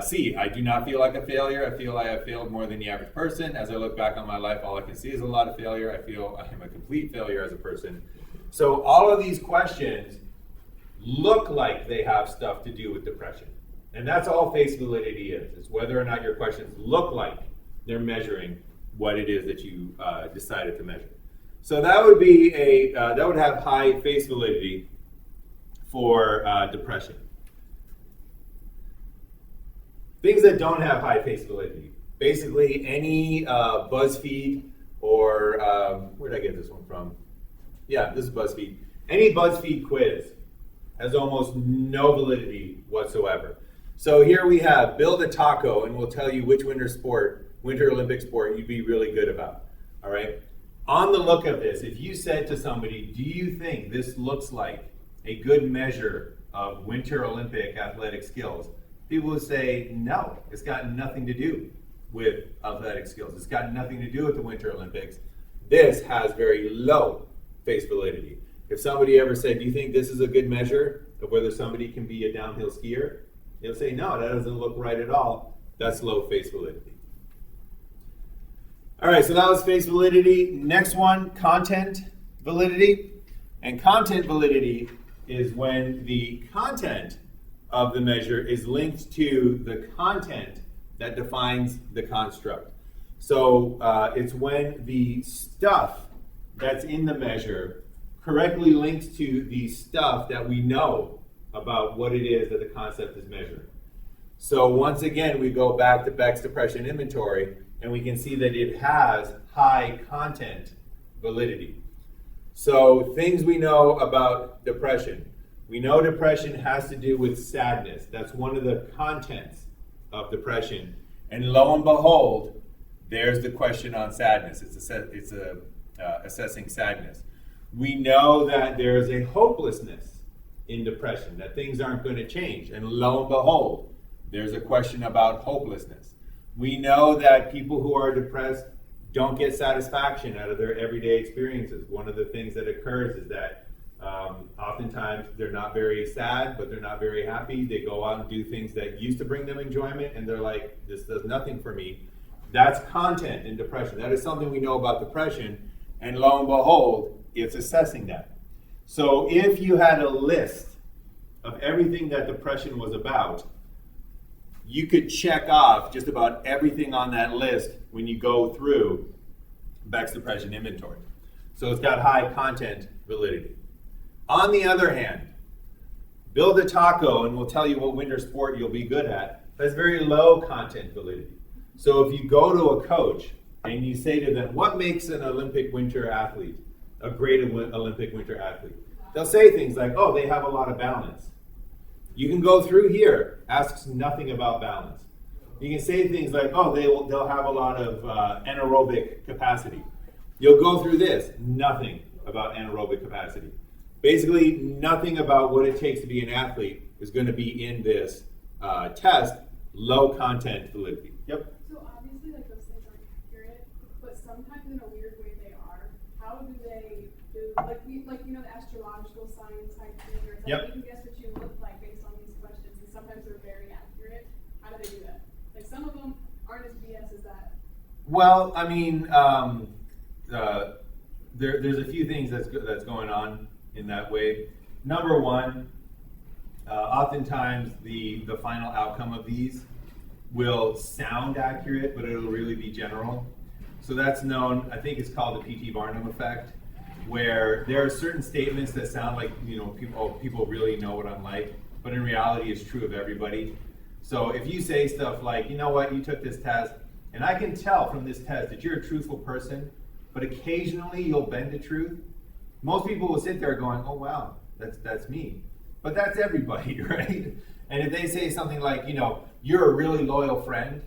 C, I do not feel like a failure. I feel I have failed more than the average person. As I look back on my life, all I can see is a lot of failure. I feel I am a complete failure as a person. So all of these questions look like they have stuff to do with depression. And that's all face validity is. It's whether or not your questions look like they're measuring what it is that you decided to measure. So that would be that would have high face validity for depression. Things that don't have high face validity. Basically, any BuzzFeed or, where did I get this one from? Yeah, this is BuzzFeed. Any BuzzFeed quiz has almost no validity whatsoever. So here we have build a taco and we'll tell you which Winter Olympic sport you'd be really good about, all right? On the look of this, if you said to somebody, do you think this looks like a good measure of Winter Olympic athletic skills? People would say, no, it's got nothing to do with athletic skills. It's got nothing to do with the Winter Olympics. This has very low face validity. If somebody ever said, do you think this is a good measure of whether somebody can be a downhill skier? They'll say, no, that doesn't look right at all. That's low face validity. All right, so that was face validity. Next one, content validity. And content validity is when the content of the measure is linked to the content that defines the construct. So it's when the stuff that's in the measure correctly links to the stuff that we know about what it is that the concept is measuring. So once again, we go back to Beck's depression inventory, and we can see that it has high content validity. So things we know about depression. We know depression has to do with sadness. That's one of the contents of depression. And lo and behold, There's the question on sadness. It's assessing sadness. We know that there's a hopelessness in depression, that things aren't going to change. And lo and behold, there's a question about hopelessness. We know that people who are depressed don't get satisfaction out of their everyday experiences. One of the things that occurs is that oftentimes they're not very sad, but they're not very happy. They go out and do things that used to bring them enjoyment, and they're like, this does nothing for me. That's content in depression. That is something we know about depression, and lo and behold, it's assessing that. So if you had a list of everything that depression was about, you could check off just about everything on that list when you go through Beck's depression inventory. So it's got high content validity. On the other hand, build a taco and we'll tell you what winter sport you'll be good at. That's very low content validity. So if you go to a coach and you say to them, what makes an Olympic winter athlete a great Olympic winter athlete? They'll say things like, oh, they have a lot of balance. You can go through here, asks nothing about balance. You can say things like, oh, they'll have a lot of anaerobic capacity. You'll go through this, nothing about anaerobic capacity. Basically, nothing about what it takes to be an athlete is going to be in this test, low content validity. Yep. So obviously, like those things aren't accurate, but sometimes in a weird way they are. How do they do, like you know, the astrological sign type thing, or it's like you can guess what you look like based on these questions, and sometimes they're very accurate. How do they do that? Like some of them aren't as BS as that. Well, I mean, there's a few things that's going on in that way. Number one, oftentimes the final outcome of these will sound accurate, but it'll really be general. So that's known, I think it's called the P.T. Barnum effect, where there are certain statements that sound like, you know, people really know what I'm like, but in reality it's true of everybody. So if you say stuff like, you know what, you took this test, and I can tell from this test that you're a truthful person, but occasionally you'll bend to truth, most people will sit there going, oh wow, that's me. But that's everybody, right? And if they say something like, you know, you're a really loyal friend,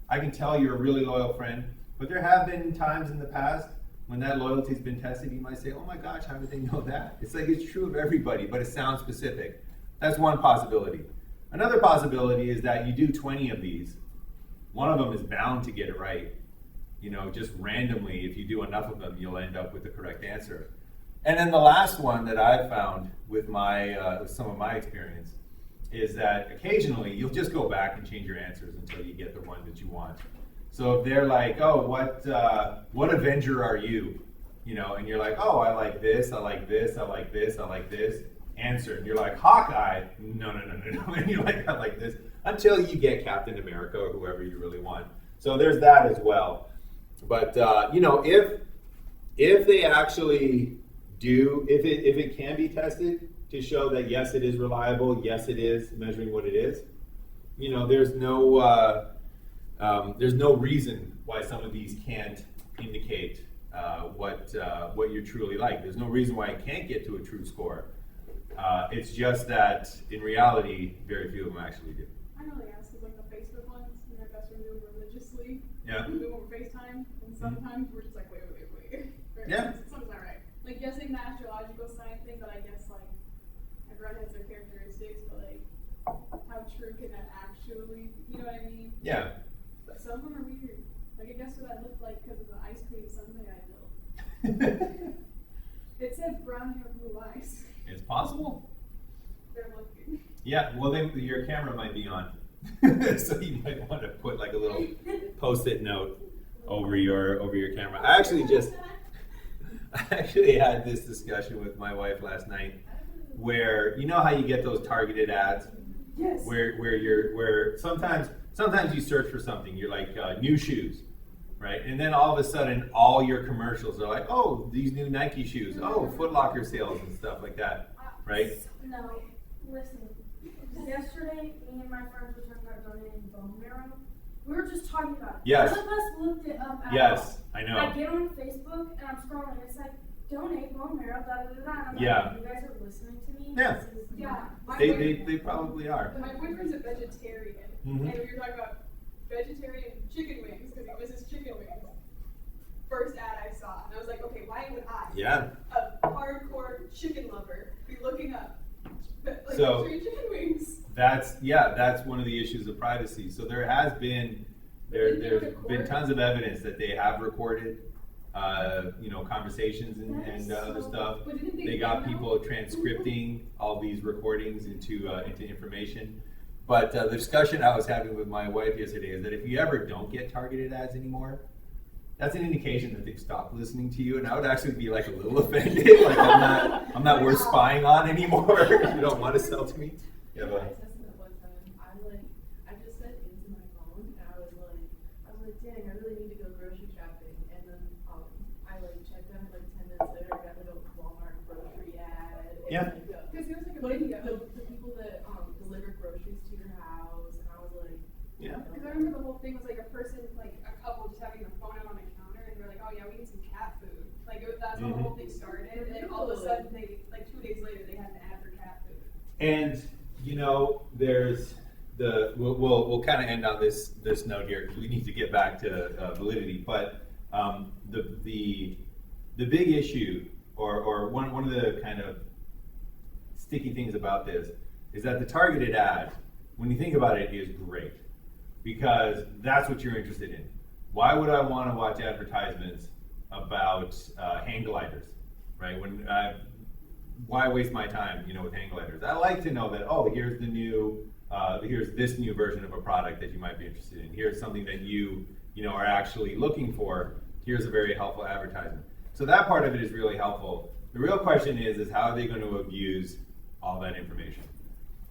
I can tell you're a really loyal friend, but there have been times in the past when that loyalty's been tested, you might say, oh my gosh, how did they know that? It's like it's true of everybody, but it sounds specific. That's one possibility. Another possibility is that you do 20 of these. One of them is bound to get it right. You know, just randomly, if you do enough of them, you'll end up with the correct answer. And then the last one that I've found with some of my experience is that occasionally you'll just go back and change your answers until you get the one that you want. So if they're like, oh, what Avenger are you? You know, and you're like, oh, I like this, I like this, I like this, I like this. Answer. And you're like, Hawkeye? No. And you're like, I like this. Until you get Captain America or whoever you really want. So there's that as well. But, you know, if they actually do, if it can be tested to show that yes, it is reliable, yes, it is measuring what it is, you know, there's no reason why some of these can't indicate what you're truly like. There's no reason why it can't get to a true score. It's just that in reality, very few of them actually do. I know they ask, because like the Facebook ones, me and my best friend do them religiously. Yeah. We do them over FaceTime, and sometimes we're just like, wait. Yeah. Something's not right. Like guessing the astrological sign thing, but I guess like everyone has their characteristics, but like how true can that actually, you know what I mean? Yeah. But some of them are weird. Like I guess what I looked like because of the ice cream sundae I built. It said brown hair, blue eyes. It's possible. They're looking. Yeah, well, your camera might be on. So you might want to put like a little post-it note over your camera. I actually had this discussion with my wife last night where, you know how you get those targeted ads? Yes. Where sometimes you search for something, you're like new shoes, right? And then all of a sudden all your commercials are like, oh, these new Nike shoes, oh, Foot Locker sales and stuff like that, right? No, listen. Yesterday, me and my friends were talking about donating bone marrow. We were just talking about it. Yes. One of us looked it up at Yes, all. I know. I get on Facebook and I'm scrolling. It's like, donate bone marrow, And I'm Yeah. like, you guys are listening to me? Yeah. This is Yeah. not- They probably are. My boyfriend's a vegetarian, Mhm. and we were talking about vegetarian chicken wings because he misses chicken wings. First ad I saw, and I was like, okay, why would I, a hardcore chicken lover, be looking up vegetarian chicken wings? That's one of the issues of privacy. So there's been tons of evidence that they have recorded, conversations and other stuff. They got people transcripting all these recordings into information. But the discussion I was having with my wife yesterday is that if you ever don't get targeted ads anymore, that's an indication that they've stopped listening to you, and I would actually be like a little offended. Like I'm not worth spying on anymore. You don't want to sell to me. Yeah, I tested it one time. I just said into my phone, and I was like, dang, I really need to go grocery shopping. And then I checked on it 10 minutes later. I got a Walmart grocery ad. Yeah. Because it was a video. The people that deliver groceries to your house, and I was like, yeah. Because I remember the whole thing was a person, a couple just having their phone out on the counter, and they're like, oh yeah, we need some cat food. That's how the whole thing started. And then all of a sudden, 2 days later, they had an ad for cat food. And there's we'll kind of end on this note here because we need to get back to validity. But the big issue, or one of the kind of sticky things about this is that the targeted ad, when you think about it, is great because that's what you're interested in. Why would I want to watch advertisements about hang gliders, right? Why waste my time, with hang gliders? I like to know that, here's here's this new version of a product that you might be interested in. Here's something that you are actually looking for. Here's a very helpful advertisement. So that part of it is really helpful. The real question is how are they going to abuse all that information?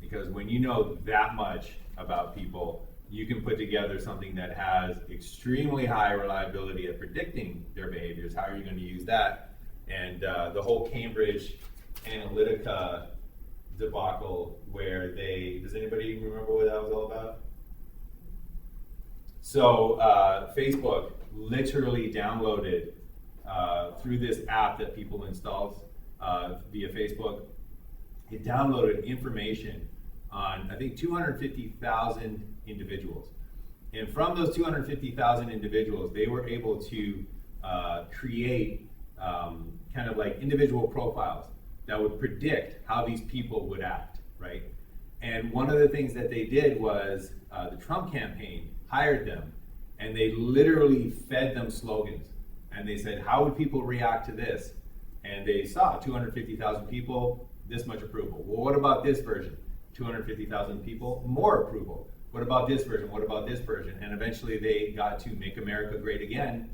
Because when you know that much about people, you can put together something that has extremely high reliability at predicting their behaviors. How are you going to use that? And the whole Cambridge Analytica debacle where does anybody remember what that was all about? So Facebook literally downloaded through this app that people installed via Facebook, it downloaded information on, I think, 250,000 individuals. And from those 250,000 individuals, they were able to create kind of individual profiles that would predict how these people would act, right? And one of the things that they did was the Trump campaign hired them, and they literally fed them slogans. And they said, how would people react to this? And they saw 250,000 people, this much approval. Well, what about this version? 250,000 people, more approval. What about this version? What about this version? And eventually they got to Make America Great Again,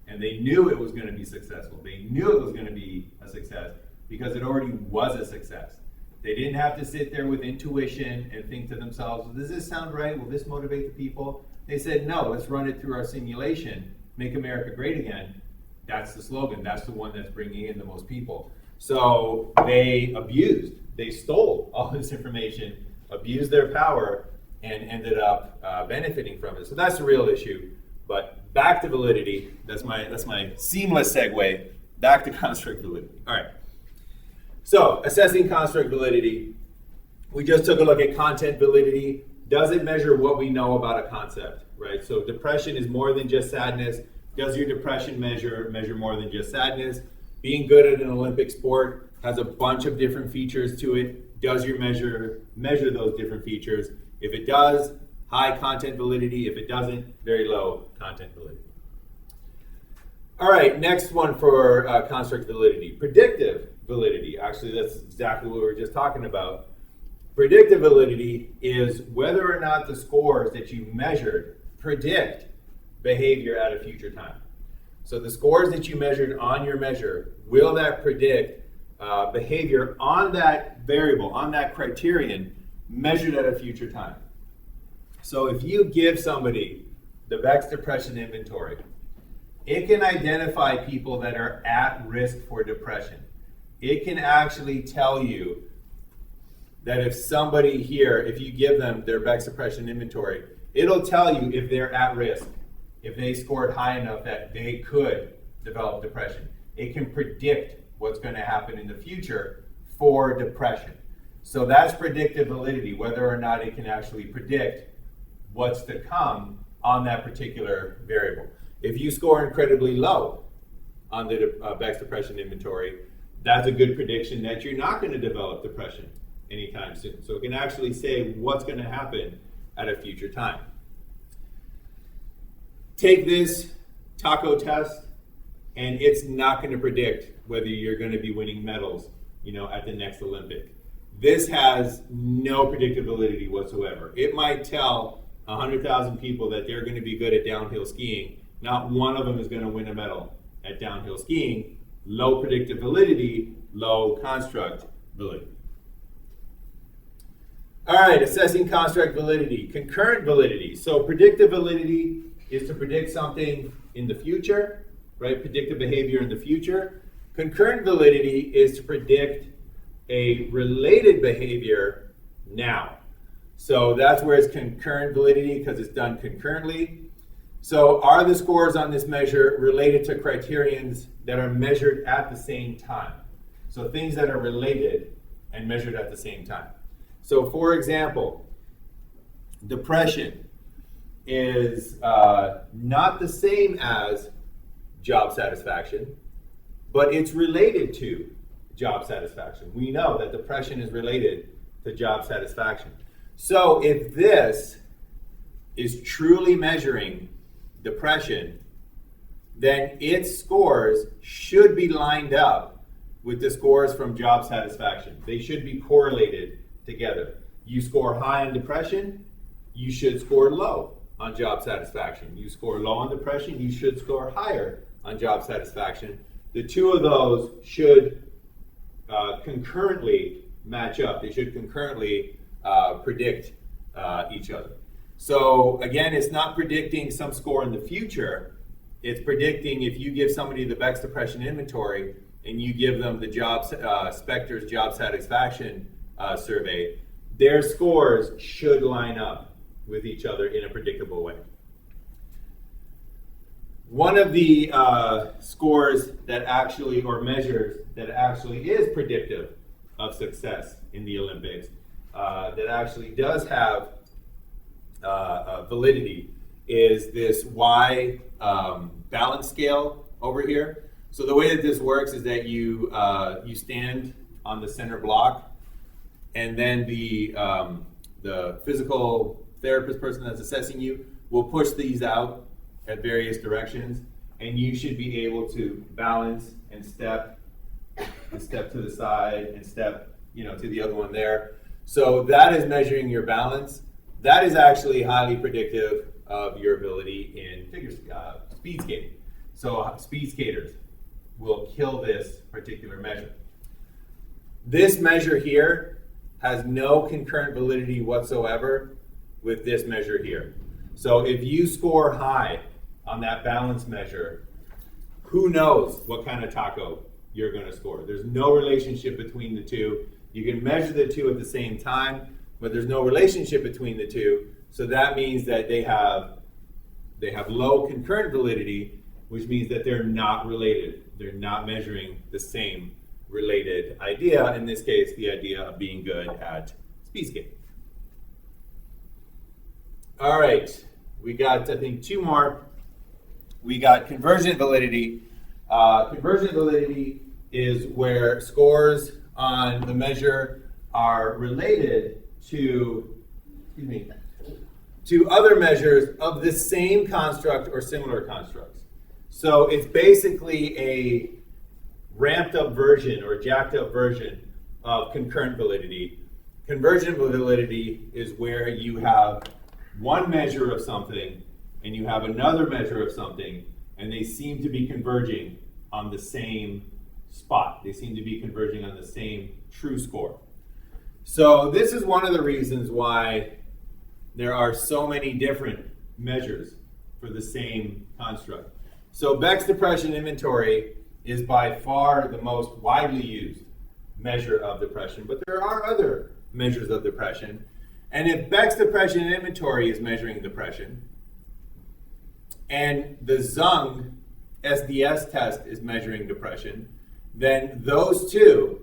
and they knew it was going to be successful. They knew it was going to be a success because it already was a success. They didn't have to sit there with intuition and think to themselves, well, does this sound right? Will this motivate the people? They said, no, let's run it through our simulation. Make America Great Again. That's the slogan. That's the one that's bringing in the most people. So they stole all this information, abused their power, and ended up benefiting from it. So that's the real issue. But back to validity. That's my seamless segue back to construct validity. All right. So assessing construct validity. We just took a look at content validity. Does it measure what we know about a concept, right? So depression is more than just sadness. Does your depression measure more than just sadness? Being good at an Olympic sport has a bunch of different features to it. Does your measure those different features? If it does, high content validity. If it doesn't, very low content validity. All right, next one for construct validity. Predictive validity. Actually, that's exactly what we were just talking about. Predictive validity is whether or not the scores that you measured predict behavior at a future time. So the scores that you measured on your measure, will that predict behavior on that variable, on that criterion, measured at a future time? So if you give somebody the VEX depression inventory, it can identify people that are at risk for depression. It can actually tell you that if somebody here, if you give them their VEX depression inventory, it'll tell you if they're at risk, if they scored high enough that they could develop depression. It can predict what's going to happen in the future for depression. So that's predictive validity, whether or not it can actually predict what's to come on that particular variable. If you score incredibly low on the Beck's depression inventory, that's a good prediction that you're not going to develop depression anytime soon. So it can actually say what's going to happen at a future time. Take this taco test, and it's not going to predict whether you're going to be winning medals, at the next Olympic. This has no predictability whatsoever. It might tell 100,000 people that they're going to be good at downhill skiing. Not one of them is going to win a medal at downhill skiing. Low predictability, low construct validity. All right, assessing construct validity. Concurrent validity. So predictive validity is to predict something in the future, right? Predictive behavior in the future. Concurrent validity is to predict a related behavior now. So that's where it's concurrent validity, because it's done concurrently. So are the scores on this measure related to criterions that are measured at the same time? So things that are related and measured at the same time. So for example, depression is not the same as job satisfaction, but it's related to job satisfaction. We know that depression is related to job satisfaction. So if this is truly measuring depression, then its scores should be lined up with the scores from job satisfaction. They should be correlated together. You score high on depression, you should score low on job satisfaction. You score low on depression, you should score higher on job satisfaction. The two of those should concurrently match up. They should concurrently predict each other. So again, it's not predicting some score in the future. It's predicting if you give somebody the Beck's depression inventory and you give them the Spectre's job satisfaction survey, their scores should line up with each other in a predictable way. One of the scores that actually, or measures that actually is predictive of success in the Olympics, that actually does have validity, is this Y balance scale over here. So the way that this works is that you stand on the center block, and then the physical therapist person that's assessing you will push these out at various directions, and you should be able to balance and step to the side and step to the other one there. So that is measuring your balance. That is actually highly predictive of your ability in speed skating. So speed skaters will kill this particular measure. This measure here has no concurrent validity whatsoever with this measure here. So if you score high on that balance measure, who knows what kind of taco you're going to score? There's no relationship between the two. You can measure the two at the same time, but there's no relationship between the two. So that means that they have low concurrent validity, which means that they're not related. They're not measuring the same related idea, in this case, the idea of being good at speed skating. All right, we got, I think, two more. We got convergent validity. Convergent validity is where scores on the measure are related to other measures of the same construct or similar constructs. So it's basically a ramped up version or jacked up version of concurrent validity. Convergent validity is where you have one measure of something and you have another measure of something, and they seem to be converging on the same spot. They seem to be converging on the same true score. So this is one of the reasons why there are so many different measures for the same construct. So Beck's depression inventory is by far the most widely used measure of depression, but there are other measures of depression. And if Beck's depression inventory is measuring depression, and the Zung SDS test is measuring depression, then those two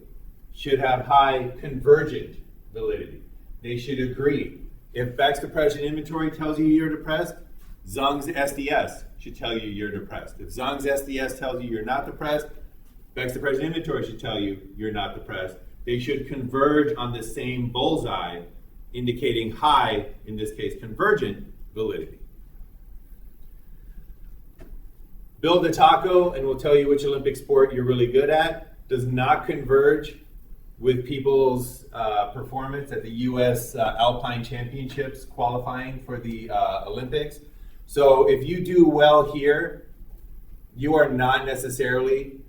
should have high convergent validity. They should agree. If Beck's depression inventory tells you you're depressed, Zung's SDS should tell you you're depressed. If Zung's SDS tells you you're not depressed, Beck's depression inventory should tell you you're not depressed. They should converge on the same bullseye, indicating high, in this case, convergent validity. Build a taco and we'll tell you which Olympic sport you're really good at. Does not converge with people's performance at the US Alpine Championships qualifying for the Olympics. So if you do well here, you are not necessarily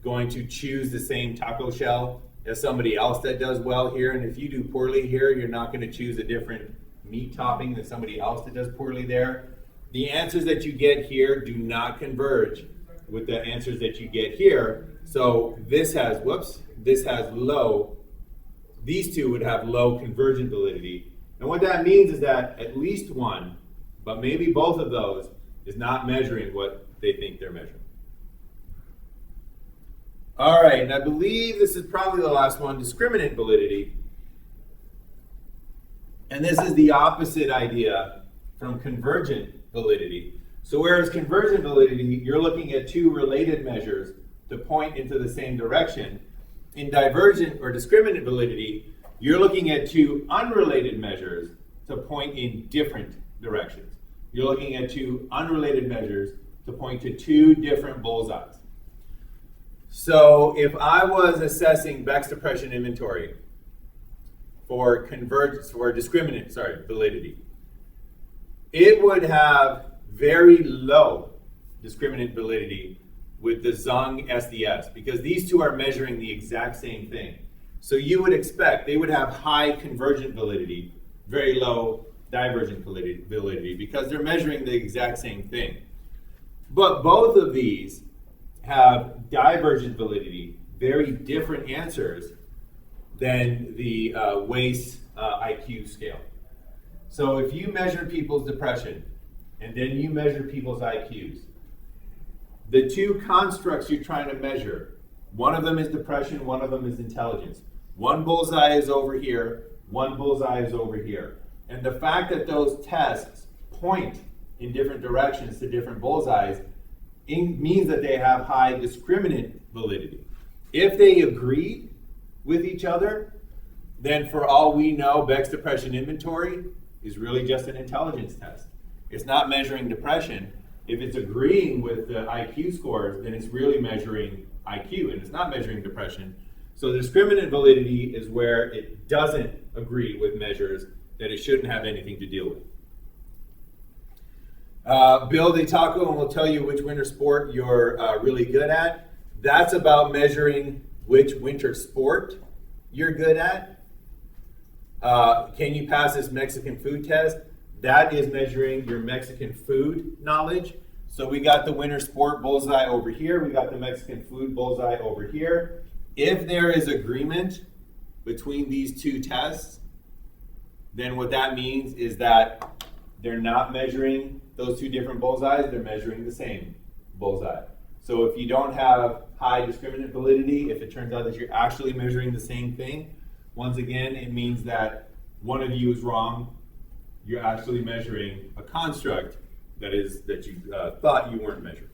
going to choose the same taco shell as somebody else that does well here. And if you do poorly here, you're not going to choose a different meat topping than somebody else that does poorly there. The answers that you get here do not converge with the answers that you get here. So this has, this has low, these two would have low convergent validity. And what that means is that at least one, but maybe both of those, is not measuring what they think they're measuring. All right, and I believe this is probably the last one, discriminant validity. And this is the opposite idea from convergent validity. So whereas convergent validity, you're looking at two related measures to point into the same direction. In divergent or discriminant validity, you're looking at two unrelated measures to point in different directions. You're looking at two unrelated measures to point to two different bullseyes. So if I was assessing Beck's depression inventory for discriminant validity, it would have very low discriminant validity with the Zung SDS because these two are measuring the exact same thing. So you would expect they would have high convergent validity, very low divergent validity because they're measuring the exact same thing. But both of these have divergent validity, very different answers than the WACE IQ scale. So if you measure people's depression and then you measure people's IQs, the two constructs you're trying to measure, one of them is depression, one of them is intelligence. One bullseye is over here, one bullseye is over here. And the fact that those tests point in different directions to different bullseyes means that they have high discriminant validity. If they agree with each other, then for all we know, Beck's depression inventory is really just an intelligence test. It's not measuring depression. If it's agreeing with the IQ scores, then it's really measuring IQ, and it's not measuring depression. So the discriminant validity is where it doesn't agree with measures that it shouldn't have anything to deal with. Build a taco and we'll tell you which winter sport you're really good at. That's about measuring which winter sport you're good at. Can you pass this Mexican food test? That is measuring your Mexican food knowledge. So we got the winter sport bullseye over here. We got the Mexican food bullseye over here. If there is agreement between these two tests, then what that means is that they're not measuring those two different bullseyes, they're measuring the same bullseye. So if you don't have high discriminant validity, if it turns out that you're actually measuring the same thing, once again, it means that one of you is wrong. You're actually measuring a construct that you thought you weren't measuring.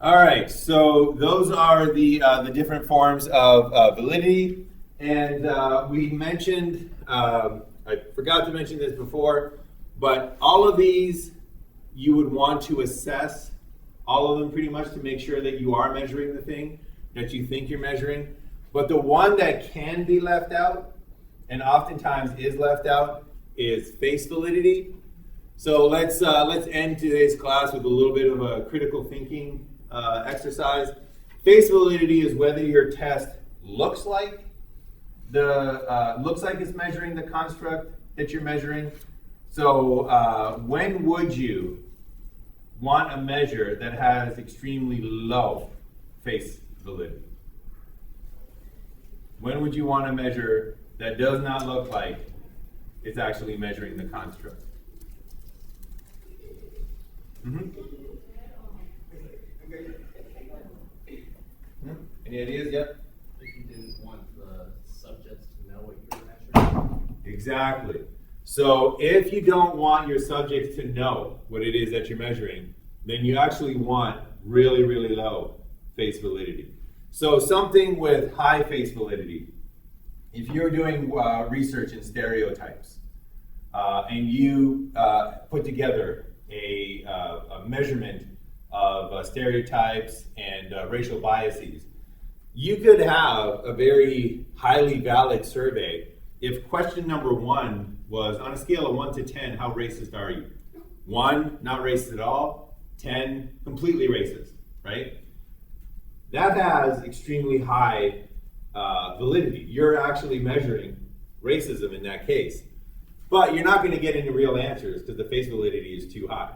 All right, so those are the different forms of validity. And we mentioned, I forgot to mention this before, but all of these you would want to assess, all of them pretty much to make sure that you are measuring the thing that you think you're measuring. But the one that can be left out, and oftentimes is left out, is face validity. So let's end today's class with a little bit of a critical thinking exercise. Face validity is whether your test looks like it's measuring the construct that you're measuring. So when would you want a measure that has extremely low face validity? When would you want a measure that does not look like it's actually measuring the construct? Any ideas yet? If you didn't want the subjects to know what you were measuring. Exactly. So if you don't want your subjects to know what it is that you're measuring, then you actually want really, really low face validity. So something with high face validity, if you're doing research in stereotypes, and you put together a measurement of stereotypes and racial biases, you could have a very highly valid survey if question number 1 was, on a scale of 1 to 10, how racist are you? 1, not racist at all. 10, completely racist, right? That has extremely high validity. You're actually measuring racism in that case. But you're not going to get any real answers because the face validity is too high.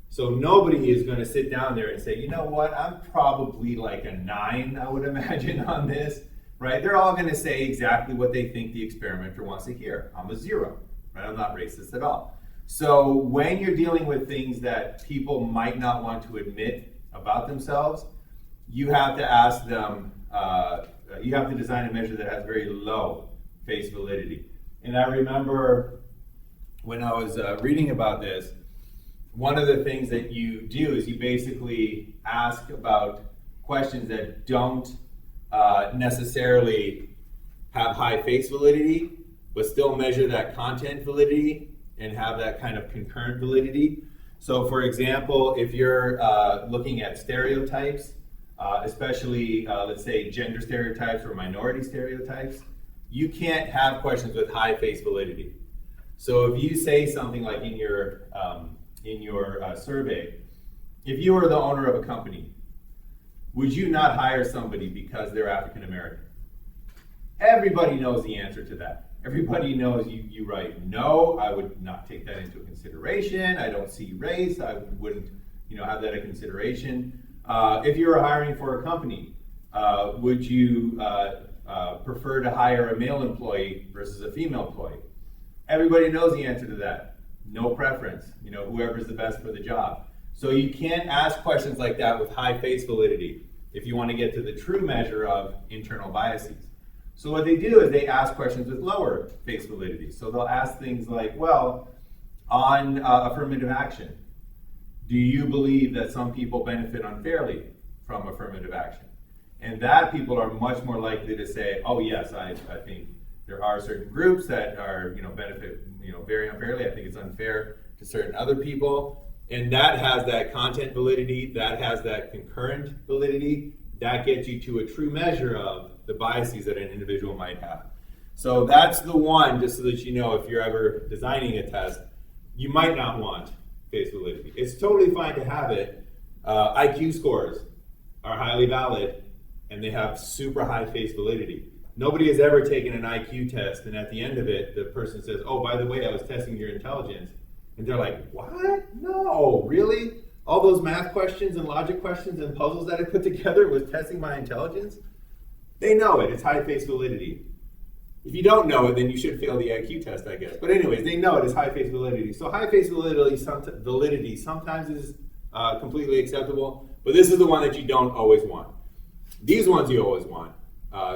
So nobody is going to sit down there and say, you know what, I'm probably like a 9, I would imagine, on this, right? They're all going to say exactly what they think the experimenter wants to hear. I'm a 0, right? I'm not racist at all. So when you're dealing with things that people might not want to admit about themselves, you have to ask them, you have to design a measure that has very low face validity. And I remember when I was reading about this, one of the things that you do is you basically ask about questions that don't necessarily have high face validity, but still measure that content validity and have that kind of concurrent validity. So for example, if you're looking at stereotypes, especially let's say gender stereotypes or minority stereotypes, you can't have questions with high face validity. So if you say something like in your survey, if you were the owner of a company, would you not hire somebody because they're African American? Everybody knows the answer to that. Everybody knows you write, no, I would not take that into consideration. I don't see race. I wouldn't have that a consideration. If you were hiring for a company, would you prefer to hire a male employee versus a female employee? Everybody knows the answer to that. No preference, whoever's the best for the job. So you can't ask questions like that with high face validity if you want to get to the true measure of internal biases. So what they do is they ask questions with lower face validity. So they'll ask things like, well, on affirmative action, do you believe that some people benefit unfairly from affirmative action? And that people are much more likely to say, oh yes, I think there are certain groups that are, benefit, very unfairly. I think it's unfair to certain other people. And that has that content validity, that has that concurrent validity, that gets you to a true measure of the biases that an individual might have. So that's the one, just so that you know, if you're ever designing a test, you might not want face validity. It's totally fine to have it. IQ scores are highly valid, and they have super high face validity. Nobody has ever taken an IQ test, and at the end of it, the person says, oh, by the way, I was testing your intelligence. And they're like, what? No, really? All those math questions and logic questions and puzzles that I put together was testing my intelligence? They know it. It's high face validity. If you don't know it, then you should fail the IQ test, I guess. But anyways, they know it is high face validity. So high face validity sometimes is completely acceptable, but this is the one that you don't always want. These ones you always want.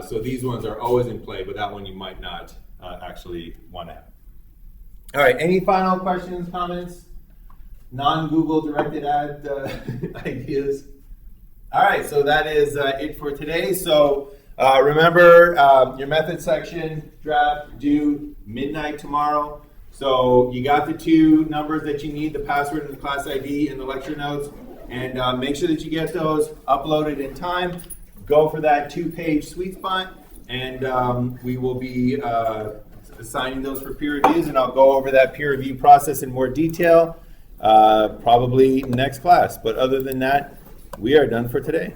So these ones are always in play, but that one you might not actually want to have. All right, any final questions, comments? Non-Google directed ad ideas? All right, so that is it for today. So remember, your method section draft due midnight tomorrow. So you got the 2 numbers that you need, the password and the class ID and the lecture notes. And make sure that you get those uploaded in time. Go for that 2-page sweet spot. And we will be assigning those for peer reviews. And I'll go over that peer review process in more detail probably next class. But other than that, we are done for today.